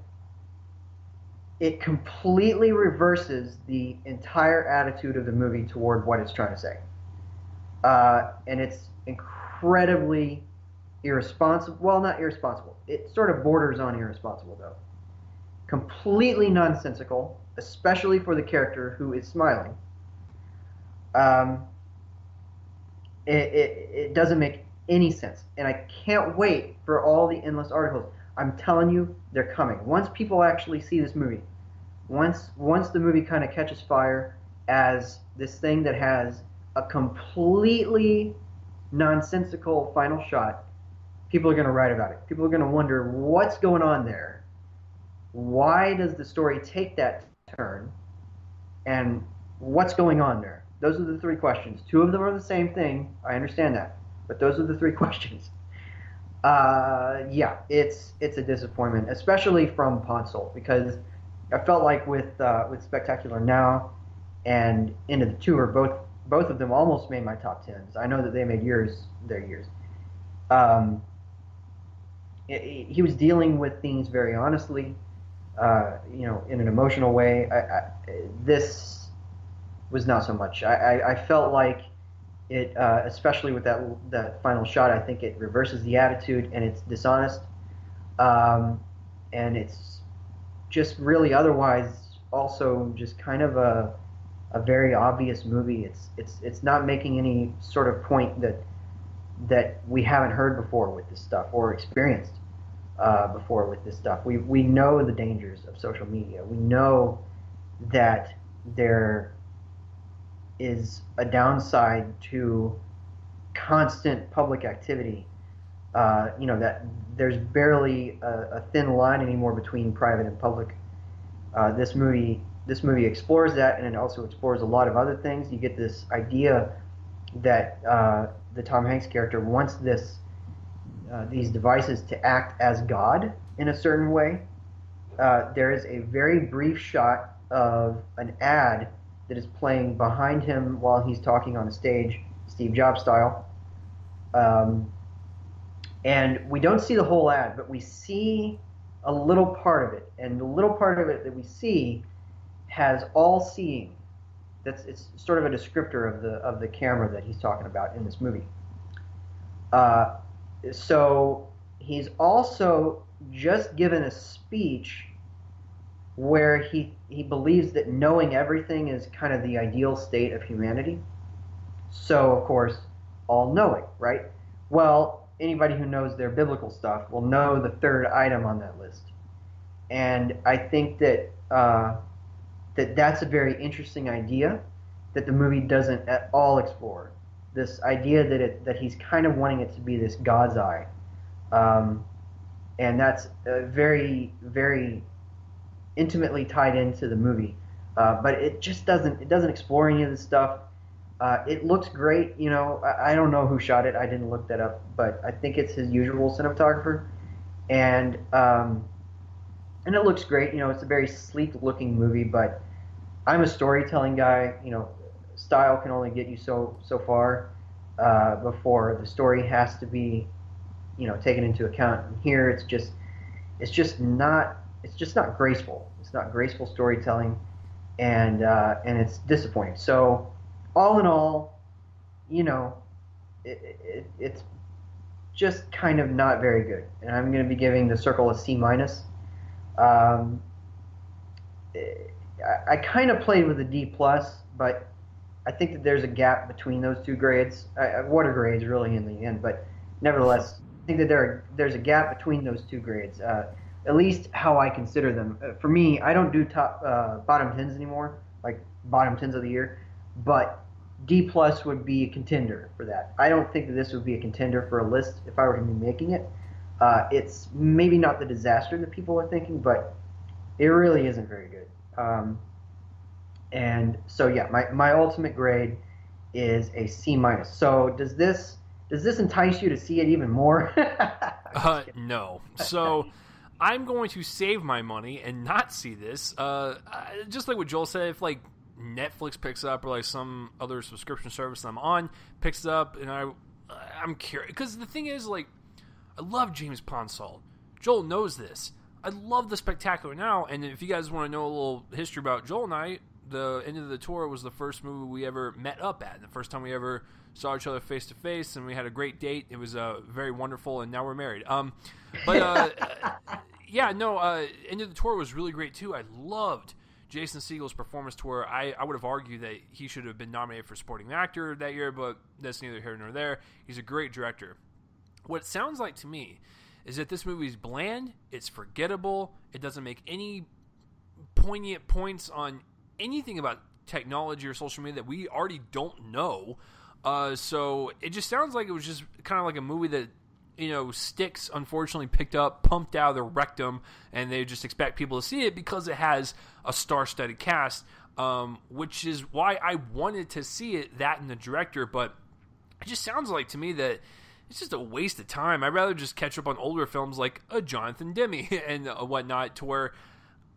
it completely reverses the entire attitude of the movie toward what it's trying to say. And it's incredibly irresponsible. Well, not irresponsible. It sort of borders on irresponsible, though. Completely nonsensical, especially for the character who is smiling. It doesn't make any sense. And I can't wait for all the endless articles. I'm telling you, they're coming. Once people actually see this movie, once the movie kind of catches fire as this thing that has a completely nonsensical final shot, people are going to write about it. People are going to wonder what's going on there. Why does the story take that turn? And what's going on there? Those are the three questions. Two of them are the same thing. I understand that. But those are the three questions. Yeah, it's a disappointment, especially from Ponsel, because I felt like with Spectacular Now and Into the Tour, both of them almost made my top tens. I know that they made their years. He was dealing with things very honestly, in an emotional way. This was not so much. I felt like it, especially with that final shot, I think it reverses the attitude and it's dishonest, and it's just really otherwise also just kind of a very obvious movie. It's not making any sort of point that we haven't heard before with this stuff or experienced before with this stuff. We know the dangers of social media. We know that there is a downside to constant public activity. That there's barely a thin line anymore between private and public. This movie explores that, and it also explores a lot of other things. You get this idea that the Tom Hanks character wants these devices to act as God in a certain way. There is a very brief shot of an ad that is playing behind him while he's talking on a stage, Steve Jobs style. And we don't see the whole ad, but we see a little part of it. And the little part of it that we see has all-seeing. It's sort of a descriptor of the camera that he's talking about in this movie. So he's also just given a speech where he believes that knowing everything is kind of the ideal state of humanity. So, of course, all-knowing, right? Well, anybody who knows their biblical stuff will know the third item on that list. And I think that that's a very interesting idea that the movie doesn't at all explore. This idea that he's kind of wanting it to be this God's eye. And that's very, very intimately tied into the movie. But it just doesn't explore any of this stuff. It looks great, I don't know who shot it. I didn't look that up, but I think it's his usual cinematographer. And it looks great. It's a very sleek-looking movie, but I'm a storytelling guy. Style can only get you so far before the story has to be, taken into account. And here, it's just not graceful. It's not graceful storytelling, and it's disappointing. So, all in all, it's just kind of not very good. And I'm going to be giving The Circle a C-. I kind of played with a D+, but I think that there's a gap between those two grades. What are grades really in the end? But nevertheless, I think that there's a gap between those two grades. At least how I consider them. For me, I don't do bottom tens anymore, like bottom tens of the year. But D plus would be a contender for that. I don't think that this would be a contender for a list if I were to be making it. It's maybe not the disaster that people are thinking, but it really isn't very good. And so yeah, my ultimate grade is a C minus. So does this entice you to see it even more? No. So I'm going to save my money and not see this. Just like what Joel said, if like Netflix picks up or like some other subscription service I'm on picks up, and I'm curious because the thing is, like, I love James Ponsoldt. Joel knows this. I love The Spectacular Now, and if you guys want to know a little history about Joel and I, the End of the Tour was the first movie we ever met up at, and the first time we ever saw each other face to face, and we had a great date. It was very wonderful, and now we're married. Yeah, no, End of the Tour was really great too. I loved Jason Segel's performance to where I would have argued that he should have been nominated for supporting actor that year, but that's neither here nor there. He's a great director. What it sounds like to me is that this movie is bland, it's forgettable, it doesn't make any poignant points on anything about technology or social media that we already don't know. So it just sounds like it was just kind of like a movie that, you know, sticks unfortunately picked up, pumped out of their rectum, and they just expect people to see it because it has a star-studded cast, which is why I wanted to see it, that and the director, but it just sounds like to me that it's just a waste of time. I'd rather just catch up on older films like a Jonathan Demme and whatnot, to where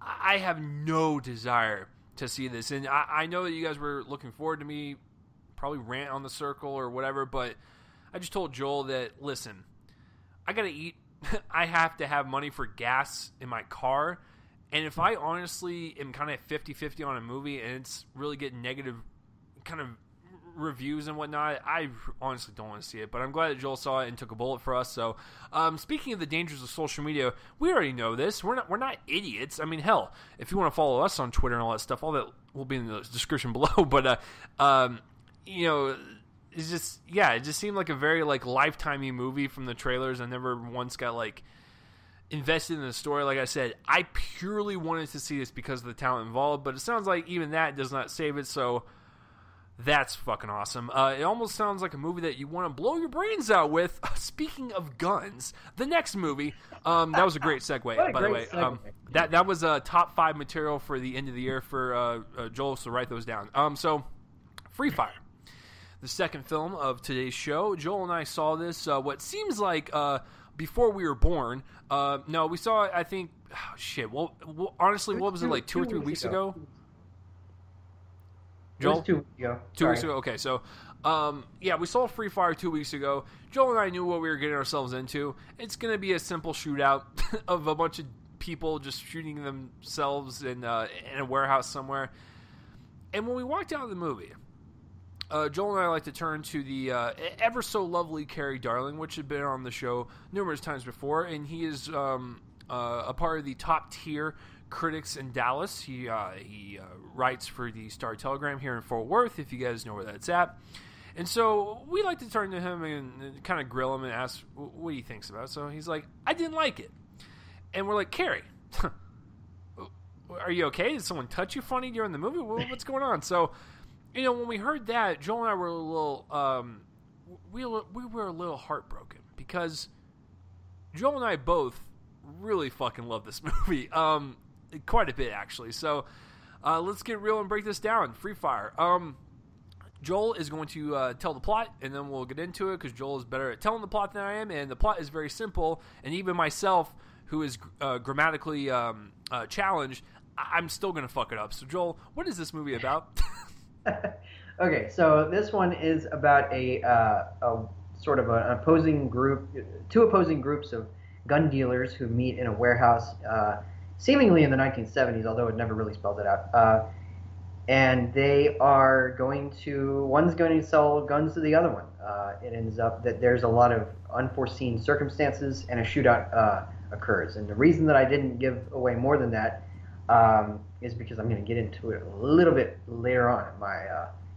I have no desire to see this. And I know that you guys were looking forward to me probably rant on the circle or whatever, but I just told Joel that, listen, I gotta eat. I have to have money for gas in my car. And if I honestly am kind of 50-50 on a movie and it's really getting negative kind of reviews and whatnot, I honestly don't want to see it. But I'm glad that Joel saw it and took a bullet for us. So speaking of the dangers of social media, we already know this. We're not idiots. I mean, hell, if you want to follow us on Twitter and all that stuff, all that will be in the description below. But you know, it's just, yeah, it just seemed like a very like lifetimey movie from the trailers. I never once got like invested in the story. Like I said, I purely wanted to see this because of the talent involved, but it sounds like even that does not save it. So that's fucking awesome. It almost sounds like a movie that you want to blow your brains out with. Speaking of guns, the next movie, that was a great segue, by the way. That was top 5 material for the end of the year for Joel, so write those down. So, Free Fire, the second film of today's show. Joel and I saw this, what seems like before we were born. No, we saw it, I think, well, honestly, what was it, like 2 or 3 weeks ago? Joel? It was 2 weeks ago. 2 weeks ago? Okay, so, yeah, we saw Free Fire 2 weeks ago. Joel and I knew what we were getting ourselves into. It's going to be a simple shootout of a bunch of people just shooting themselves in a warehouse somewhere. And when we walked out of the movie, Joel and I like to turn to the ever so lovely Carrie Darling, which had been on the show numerous times before, and he is a part of the top tier critics in Dallas. He writes for the Star Telegram here in Fort Worth, if you guys know where that's at. And so we like to turn to him and kind of grill him and ask what he thinks about it. So he's like, I didn't like it. And we're like, Carrie, are you okay? Did someone touch you funny during the movie? What's going on? So, you know, when we heard that, Joel and I were a little, we were a little heartbroken because Joel and I both really fucking love this movie, quite a bit actually. So, let's get real and break this down. Free Fire. Joel is going to tell the plot, and then we'll get into it because Joel is better at telling the plot than I am, and the plot is very simple. And even myself, who is grammatically challenged, I'm still going to fuck it up. So, Joel, what is this movie about? Okay, so this one is about a sort of an opposing group, two opposing groups of gun dealers who meet in a warehouse, seemingly in the 1970s, although it never really spells it out. And they are one's going to sell guns to the other one. It ends up that there's a lot of unforeseen circumstances and a shootout occurs. And the reason that I didn't give away more than that is because I'm going to get into it a little bit later on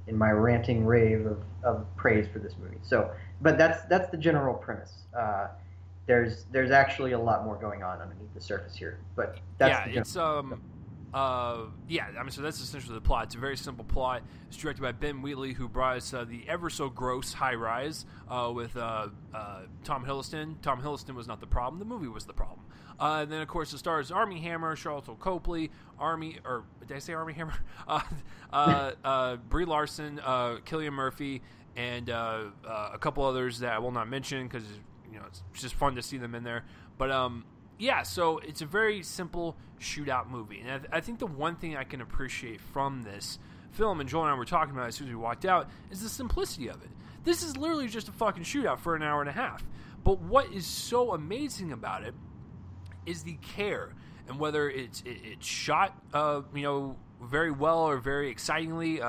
in my ranting rave of praise for this movie. So, but that's the general premise. There's actually a lot more going on underneath the surface here, but that's yeah, it's yeah. I mean, so that's essentially the plot. It's a very simple plot. It's directed by Ben Wheatley, who brought us the ever so gross High Rise with Tom Hiddleston. Tom Hiddleston was not the problem; the movie was the problem. And then, of course, it stars Armie Hammer, Charlotte Copley, did I say Armie Hammer? Brie Larson, Cillian Murphy, and a couple others that I will not mention because it's just fun to see them in there. But yeah, so it's a very simple shootout movie, and I think the one thing I can appreciate from this film, and Joel and I were talking about it as soon as we walked out, is the simplicity of it. This is literally just a fucking shootout for an hour and a half. But what is so amazing about it is the care, and whether it's shot very well or very excitingly,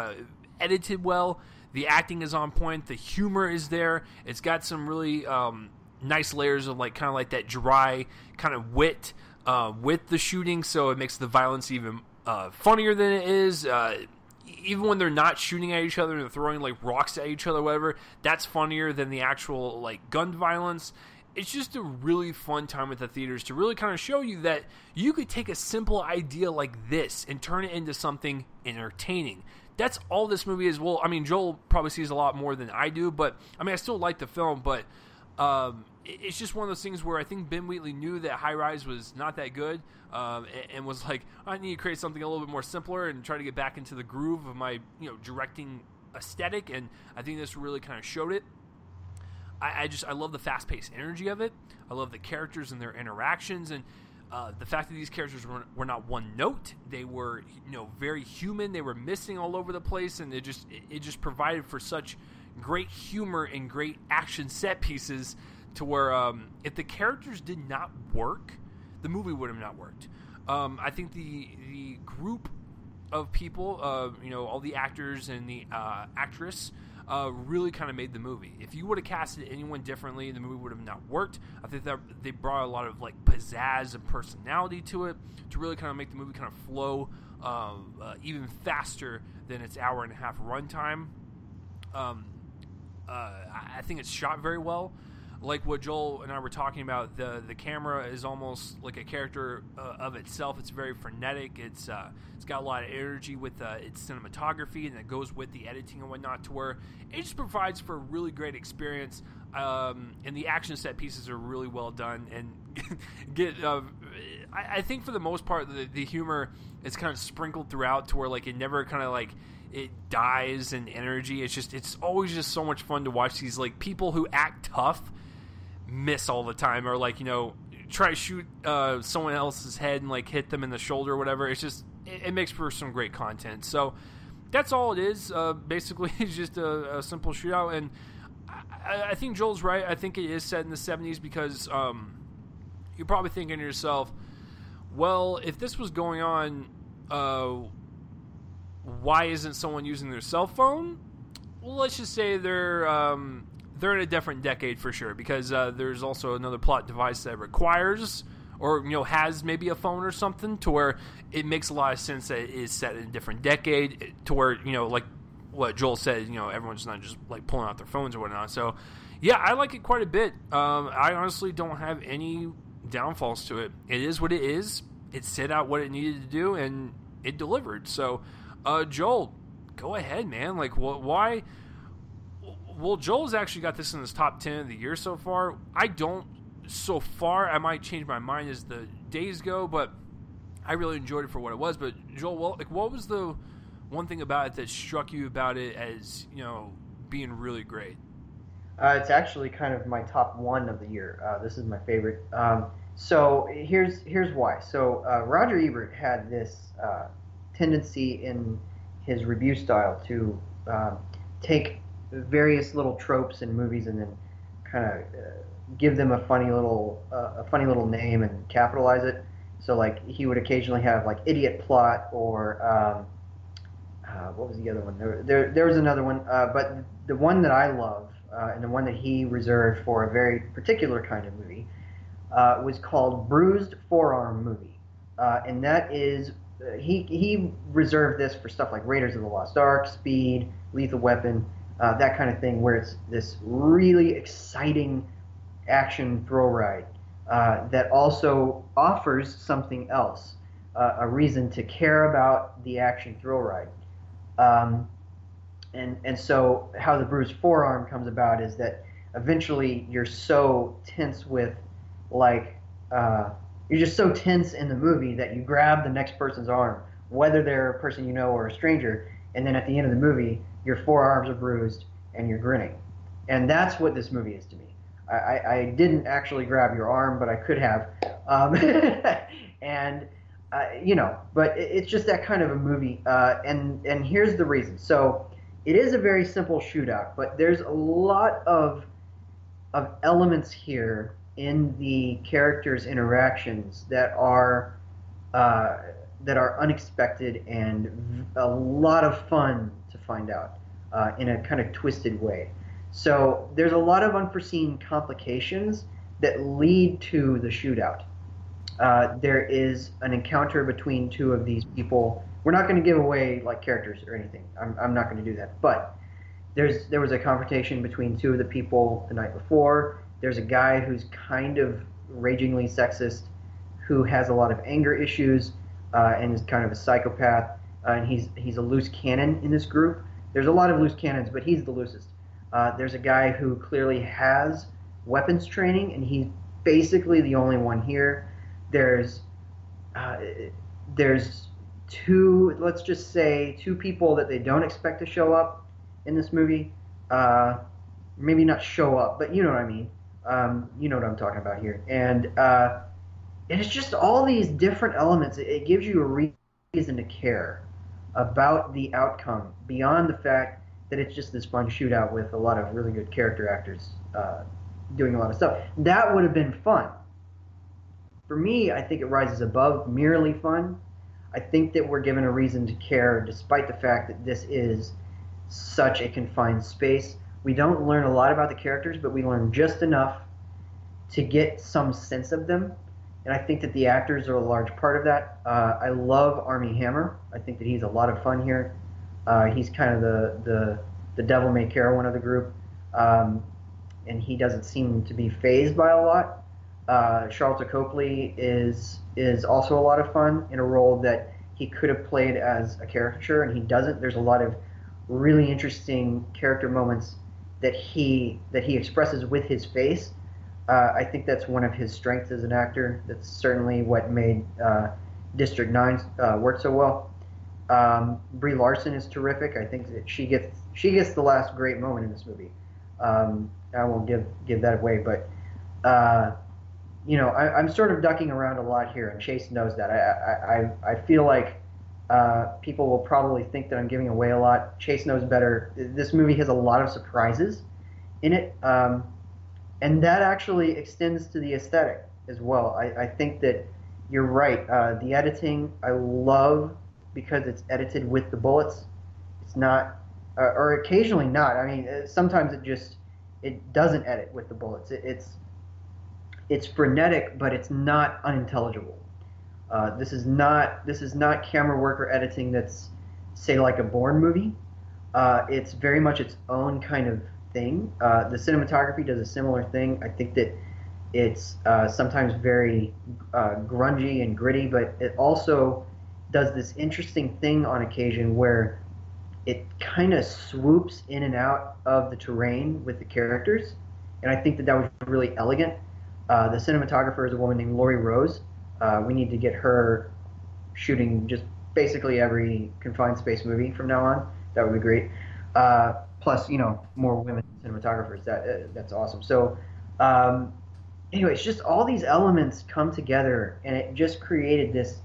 edited well. The acting is on point. The humor is there. It's got some really nice layers of kind of that dry kind of wit with the shooting, so it makes the violence even funnier than it is. Even when they're not shooting at each other and they're throwing rocks at each other, whatever, that's funnier than the actual gun violence. It's just a really fun time at the theaters to really kind of show you that you could take a simple idea like this and turn it into something entertaining. That's all this movie is. Well, I mean, Joel probably sees a lot more than I do, but I mean, I still like the film, but it's just one of those things where I think Ben Wheatley knew that High Rise was not that good, and was like, I need to create something a little bit more simpler and try to get back into the groove of my directing aesthetic, and I think this really kind of showed it. I love the fast-paced energy of it. I love the characters and their interactions, and the fact that these characters were not one note. They were very human. They were missing all over the place, and it just provided for such great humor and great action set pieces to where if the characters did not work, the movie would have not worked. I think the group of people, all the actors and the actress, really kind of made the movie. If you would have casted anyone differently, the movie would have not worked. I think that they brought a lot of pizzazz and personality to it to really kind of make the movie kind of flow even faster than its hour and a half runtime. I think it's shot very well. Like what Joel and I were talking about, the camera is almost like a character of itself. It's very frenetic. It's got a lot of energy with its cinematography, and it goes with the editing and whatnot, to where it just provides for a really great experience. And the action set pieces are really well done. And I think for the most part, the humor is kind of sprinkled throughout to where it never kind of it dies in energy. It's always just so much fun to watch these people who act tough miss all the time, or try to shoot someone else's head and hit them in the shoulder or whatever. It's just it makes for some great content. So that's all it is. Basically, it's just a simple shootout, and I think Joel's right. I think it is set in the 70s because you're probably thinking to yourself, well, if this was going on, why isn't someone using their cell phone? Well, let's just say they're in a different decade for sure, because there's also another plot device that requires or has maybe a phone or something, to where it makes a lot of sense that it is set in a different decade, to where like what Joel said, everyone's not just pulling out their phones or whatnot. So yeah, I like it quite a bit. I honestly don't have any downfalls to it. It is what it is. It set out what it needed to do, and it delivered. So Joel, go ahead, man. Why? Well, Joel's actually got this in his top 10 of the year so far. I don't so far. I might change my mind as the days go, but I really enjoyed it for what it was. But Joel, what was the one thing about it that struck you about it as being really great? It's actually kind of my top one of the year. This is my favorite. So here's why. So Roger Ebert had this tendency in his review style to take various little tropes in movies and then kind of give them a funny little name and capitalize it. So he would occasionally have idiot plot, or what was the other one? There was another one, but the one that I love and the one that he reserved for a very particular kind of movie was called Bruised Forearm Movie, and that is he reserved this for stuff like Raiders of the Lost Ark, Speed, Lethal Weapon, that kind of thing, where it's this really exciting action thrill ride that also offers something else, a reason to care about the action thrill ride. And so how the bruised forearm comes about is that eventually you're so tense with, like, you're just so tense in the movie that you grab the next person's arm, whether they're a person you know or a stranger, and then at the end of the movie, your forearms are bruised and you're grinning. And that's what this movie is to me. I didn't actually grab your arm, but I could have. And, but it's just that kind of a movie. And here's the reason. So it is a very simple shootout, but there's a lot of elements here in the characters' interactions that are unexpected and a lot of fun to find out in a kind of twisted way. So there's a lot of unforeseen complications that lead to the shootout. There is an encounter between two of these people. We're not going to give away like characters or anything. I'm not going to do that. But there was a confrontation between two of the people the night before. There's a guy who's kind of ragingly sexist, who has a lot of anger issues and is kind of a psychopath. And he's a loose cannon in this group. There's a lot of loose cannons, but he's the loosest. There's a guy who clearly has weapons training, and he's basically the only one here. There's two, let's just say, two people that they don't expect to show up in this movie. Maybe not show up, but you know what I mean. You know what I'm talking about here. And it's just all these different elements. It gives you a reason to care about the outcome beyond the fact that it's just this fun shootout with a lot of really good character actors doing a lot of stuff. That would have been fun. For me, I think it rises above merely fun. I think that we're given a reason to care despite the fact that this is such a confined space. We don't learn a lot about the characters, but we learn just enough to get some sense of them. And I think that the actors are a large part of that. I love Armie Hammer. I think that he's a lot of fun here. He's kind of the devil-may-care one of the group. And he doesn't seem to be fazed by a lot. Charlton Copley is also a lot of fun in a role that he could have played as a caricature, and he doesn't. There's a lot of really interesting character moments that he expresses with his face. I think that's one of his strengths as an actor. That's certainly what made District 9 work so well. Brie Larson is terrific. I think that she gets the last great moment in this movie. I won't give that away, but I'm sort of ducking around a lot here, and Chase knows that. I feel like people will probably think that I'm giving away a lot. Chase knows better. This movie has a lot of surprises in it, and that actually extends to the aesthetic as well. I think that you're right. The editing I love because it's edited with the bullets. It's not, or occasionally not. I mean, sometimes it doesn't edit with the bullets. It's frenetic, but it's not unintelligible. This is not camera work or editing that's, say, like a Bourne movie. It's very much its own kind of thing. The cinematography does a similar thing. I think that it's sometimes very grungy and gritty, but it also does this interesting thing on occasion where it kind of swoops in and out of the terrain with the characters, and I think that was really elegant. The cinematographer is a woman named Lori Rose. We need to get her shooting just basically every confined space movie from now on. That would be great. Plus, more women cinematographers. That's awesome. So, anyways, just all these elements come together, and it just created this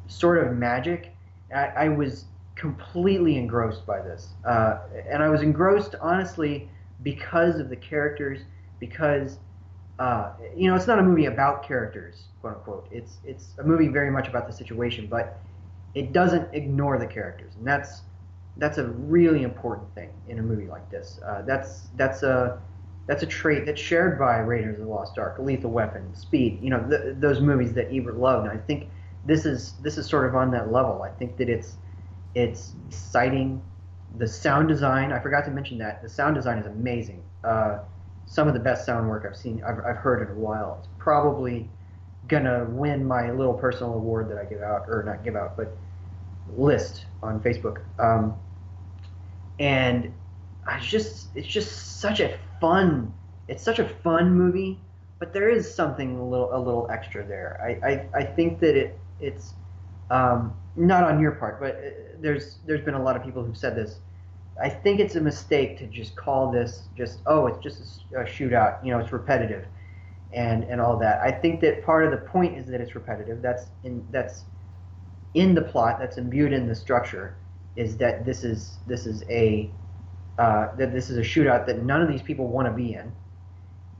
sort of magic. I was completely engrossed by this, and I was engrossed honestly because of the characters. Because it's not a movie about characters, quote unquote. It's a movie very much about the situation, but it doesn't ignore the characters, and that's a really important thing in a movie like this. That's a trait that's shared by Raiders of the Lost Ark, Lethal Weapon, Speed. Those movies that Ebert loved. And I think this is sort of on that level. I think that it's exciting. The sound design, I forgot to mention that the sound design is amazing. Some of the best sound work I've heard in a while. It's probably gonna win my little personal award that I give out, or not give out, but list on Facebook. And it's just such a fun movie, but there is something a little extra there. I think that it's not on your part, but there's been a lot of people who've said this. I think it's a mistake to just call this it's just a shootout. It's repetitive, and all that. I think that part of the point is that it's repetitive. That's in the plot. That's imbued in the structure. Is that this is a shootout that none of these people want to be in,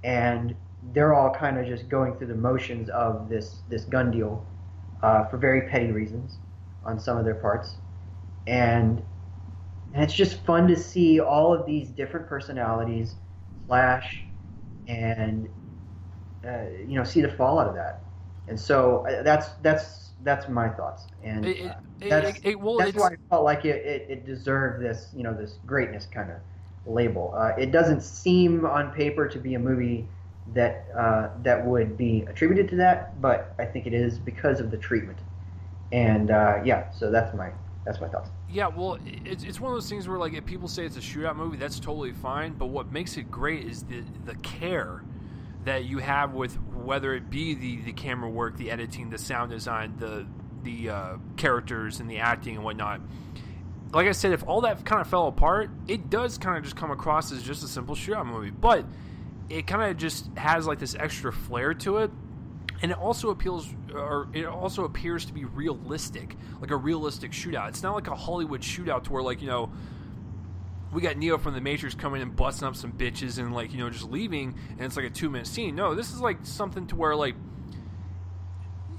and they're all kind of just going through the motions of this gun deal for very petty reasons on some of their parts, and it's just fun to see all of these different personalities clash and see the fallout of that. And so that's my thoughts, and that's why I felt like it deserved this this greatness kind of label. It doesn't seem on paper to be a movie that would be attributed to that, but I think it is because of the treatment. And so that's my thoughts. Yeah, well, it's one of those things where, like, if people say it's a shootout movie, that's totally fine. But what makes it great is the care that you have with whether it be the camera work, the editing, the sound design, the characters and the acting and whatnot. Like I said, if all that kind of fell apart, it does kind of just come across as just a simple shootout movie. But it kind of just has like this extra flair to it. And it also appears to be realistic, like a realistic shootout. It's not like a Hollywood shootout to where, like, we got Neo from The Matrix coming and busting up some bitches and, like, just leaving, and it's like a 2-minute scene. No, this is like something to where, like,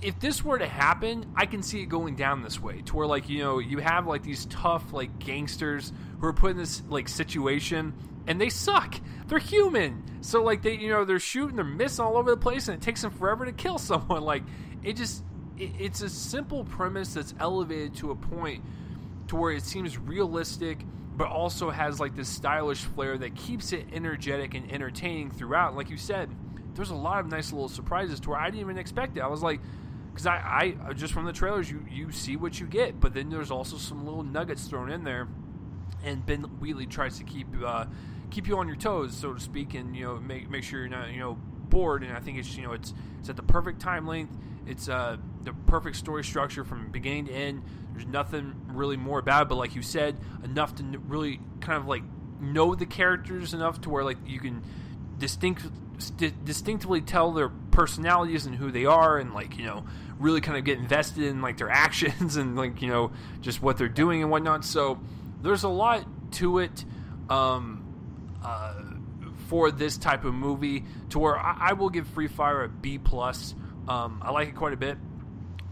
if this were to happen, I can see it going down this way, to where, like, you have, like, these tough, like, gangsters who are put in this, like, situation, and they suck. They're human. So, like, they're shooting, they're missing all over the place, and it takes them forever to kill someone. Like, it's a simple premise that's elevated to a point to where it seems realistic, but also has, like, this stylish flair that keeps it energetic and entertaining throughout. Like you said, there's a lot of nice little surprises to where I didn't even expect it. I was like, because I just from the trailers, you see what you get, but then there's also some little nuggets thrown in there, and Ben Wheatley tries to keep you on your toes, so to speak, and make sure you're not bored. And I think it's it's at the perfect time length. It's the perfect story structure from beginning to end. There's nothing really more about it, but like you said, enough to really kind of like know the characters enough to where like you can distinctively tell their personalities and who they are, and like really kind of get invested in like their actions and like just what they're doing and whatnot. So there's a lot to it for this type of movie, to where I will give Free Fire a B+. I like it quite a bit.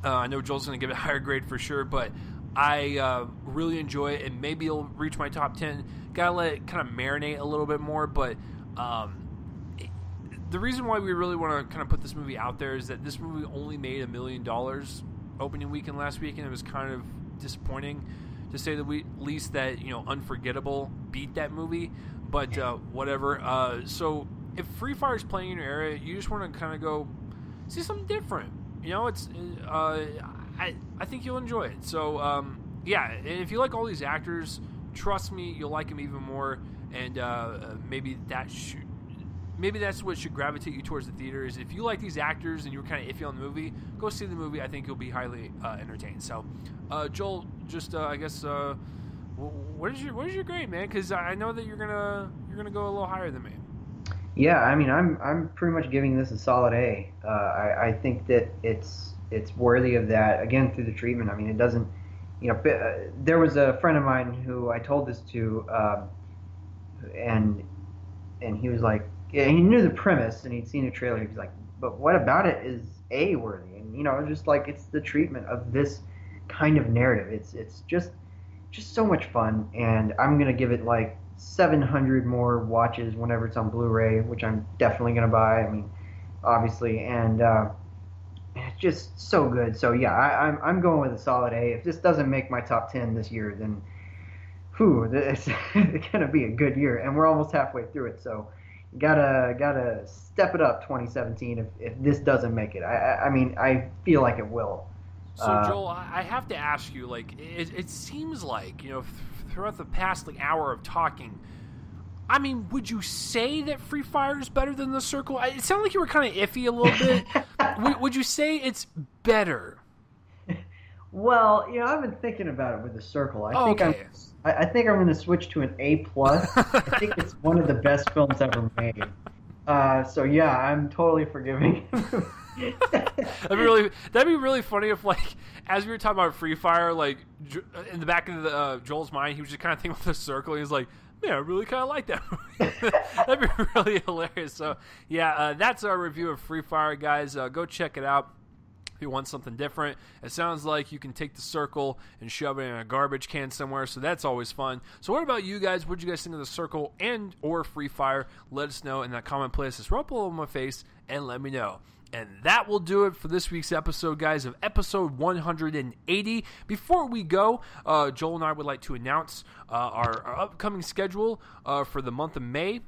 I know Joel's going to give it a higher grade for sure, but I really enjoy it, and maybe it'll reach my top 10. Gotta let it kind of marinate a little bit more, but the reason why we really want to kind of put this movie out there is that this movie only made $1 million opening weekend last weekend. It was kind of disappointing, to say the least, that Unforgettable beat that movie, but whatever. So if Free Fire is playing in your area, you just want to kind of go see something different. It's I think you'll enjoy it. So and if you like all these actors, trust me, you'll like them even more. And maybe that's what should gravitate you towards the theater. Is if you like these actors and you're kind of iffy on the movie, go see the movie. I think you'll be highly entertained. So, Joel, just I guess, what is your grade, man? Because I know that you're gonna go a little higher than me. Yeah, I mean, I'm pretty much giving this a solid A. I think that it's worthy of that, again, through the treatment. I mean, it doesn't, there was a friend of mine who I told this to, and he was like, yeah, he knew the premise and he'd seen the trailer. He was like, but what about it is A worthy? And just like, it's the treatment of this kind of narrative. It's just so much fun, and I'm gonna give it like 700 more watches whenever it's on Blu-ray, which I'm definitely gonna buy. I mean, obviously, and just so good. So yeah, I'm going with a solid A. If this doesn't make my top 10 this year, then it's gonna be a good year, and we're almost halfway through it. So you gotta step it up 2017 if this doesn't make it. I mean, I feel like it will. So Joel, I have to ask you, like, it seems like, you know, throughout the past like hour of talking, I mean, would you say that Free Fire is better than The Circle? It sounded like you were kind of iffy a little bit. Would you say it's better? Well, you know, I've been thinking about it with The Circle. I think I'm going to switch to an A+. I think it's one of the best films ever made. So yeah, I'm totally forgiving. That'd be really funny if, like, as we were talking about Free Fire, like, in the back of Joel's mind, he was just kind of thinking about The Circle. He was like, man, I really kind of like that movie. That'd be really hilarious. So yeah, that's our review of Free Fire, guys. Go check it out if you want something different. It sounds like you can take The Circle and shove it in a garbage can somewhere, so that's always fun. So what about you guys? What did you guys think of The Circle and or Free Fire? Let us know in that comment place. Just rub all over my face and let me know. And that will do it for this week's episode, guys, of episode 180. Before we go, Joel and I would like to announce our upcoming schedule for the month of May.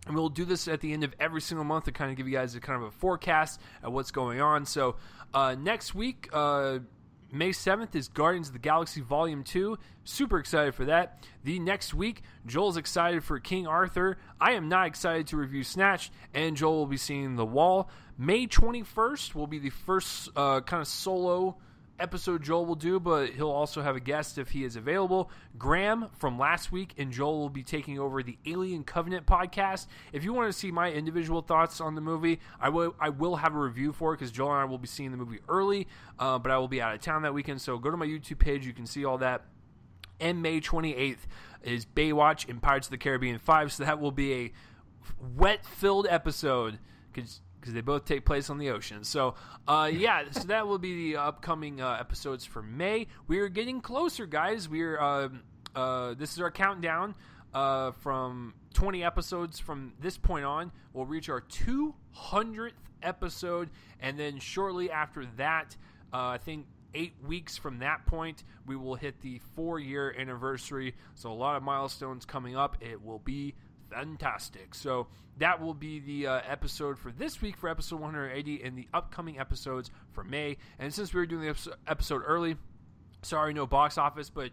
And we'll do this at the end of every single month to kind of give you guys a kind of a forecast of what's going on. So next week, May 7th is Guardians of the Galaxy Volume 2. Super excited for that. The next week, Joel's excited for King Arthur. I am not excited to review Snatched, and Joel will be seeing The Wall. May 21st will be the first kind of solo episode Joel will do, but he'll also have a guest if he is available. Graham from last week and Joel will be taking over the Alien Covenant podcast. If you want to see my individual thoughts on the movie, I will have a review for it because Joel and I will be seeing the movie early, but I will be out of town that weekend, so go to my YouTube page. You can see all that. And May 28th is Baywatch and Pirates of the Caribbean 5, so that will be a wet-filled episode because they both take place on the ocean. So, yeah, so that will be the upcoming episodes for May. We are getting closer, guys. This is our countdown from 20 episodes from this point on. We'll reach our 200th episode, and then shortly after that, I think 8 weeks from that point, we will hit the 4-year anniversary. So a lot of milestones coming up. It will be fantastic. So that will be the episode for this week for episode 180 and the upcoming episodes for May. And since we were doing the episode early, sorry, no box office, but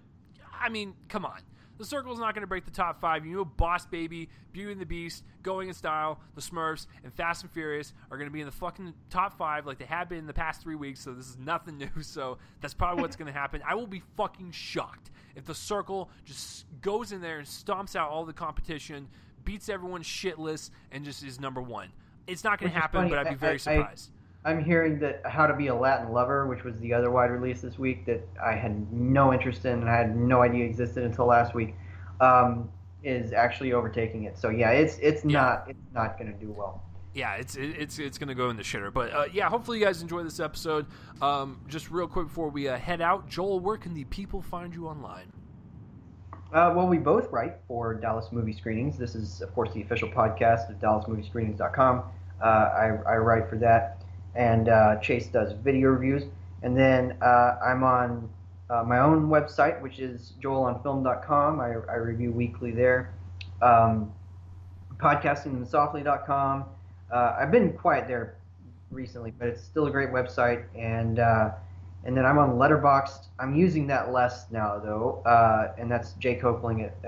I mean, come on. The Circle's not going to break the top 5. You know, Boss Baby, Beauty and the Beast, Going in Style, The Smurfs, and Fast and Furious are going to be in the fucking top 5 like they have been in the past 3 weeks, so this is nothing new, so that's probably what's going to happen. I will be fucking shocked if The Circle just goes in there and stomps out all the competition, beats everyone shitless, and just is number 1. It's not going to happen, but I'd be very surprised. I'm hearing that How to Be a Latin Lover, which was the other wide release this week that I had no interest in and I had no idea existed until last week, is actually overtaking it. So yeah, it's not going to do well. Yeah, it's going to go in the shitter. But yeah, hopefully you guys enjoy this episode. Just real quick before we head out, Joel, where can the people find you online? Well, we both write for Dallas Movie Screenings. This is, of course, the official podcast of DallasMovieScreenings.com. I write for that. And Chase does video reviews. And then I'm on my own website, which is joelonfilm.com. I review weekly there. Podcastingsoftly.com. I've been quiet there recently, but it's still a great website. And then I'm on Letterboxd. I'm using that less now, though. And that's J Copling at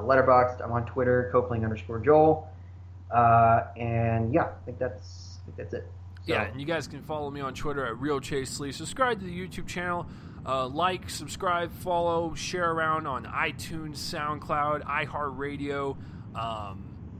Letterboxd. I'm on Twitter, Copling_Joel. And yeah, I think that's it. So. Yeah, and you guys can follow me on Twitter at RealChaseLee. Subscribe to the YouTube channel. Like, subscribe, follow, share around on iTunes, SoundCloud, iHeartRadio,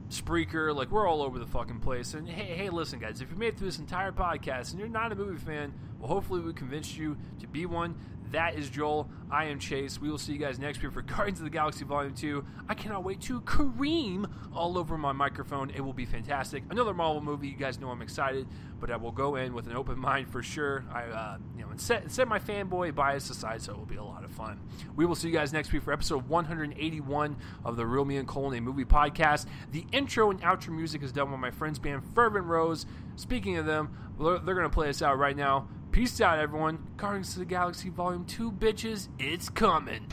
Spreaker. Like, we're all over the fucking place. And hey, listen, guys, if you made it through this entire podcast and you're not a movie fan, well, hopefully we convinced you to be one. That is Joel. I am Chase. We will see you guys next week for Guardians of the Galaxy Volume 2. I cannot wait to cream all over my microphone. It will be fantastic. Another Marvel movie. You guys know I'm excited, but I will go in with an open mind for sure. And set my fanboy bias aside, so it will be a lot of fun. We will see you guys next week for episode 181 of the Real Me and Colin, a movie podcast. The intro and outro music is done by my friends band Fervent Roze. Speaking of them, they're going to play us out right now. Peace out, everyone. Guardians of the Galaxy Volume 2, bitches. It's coming.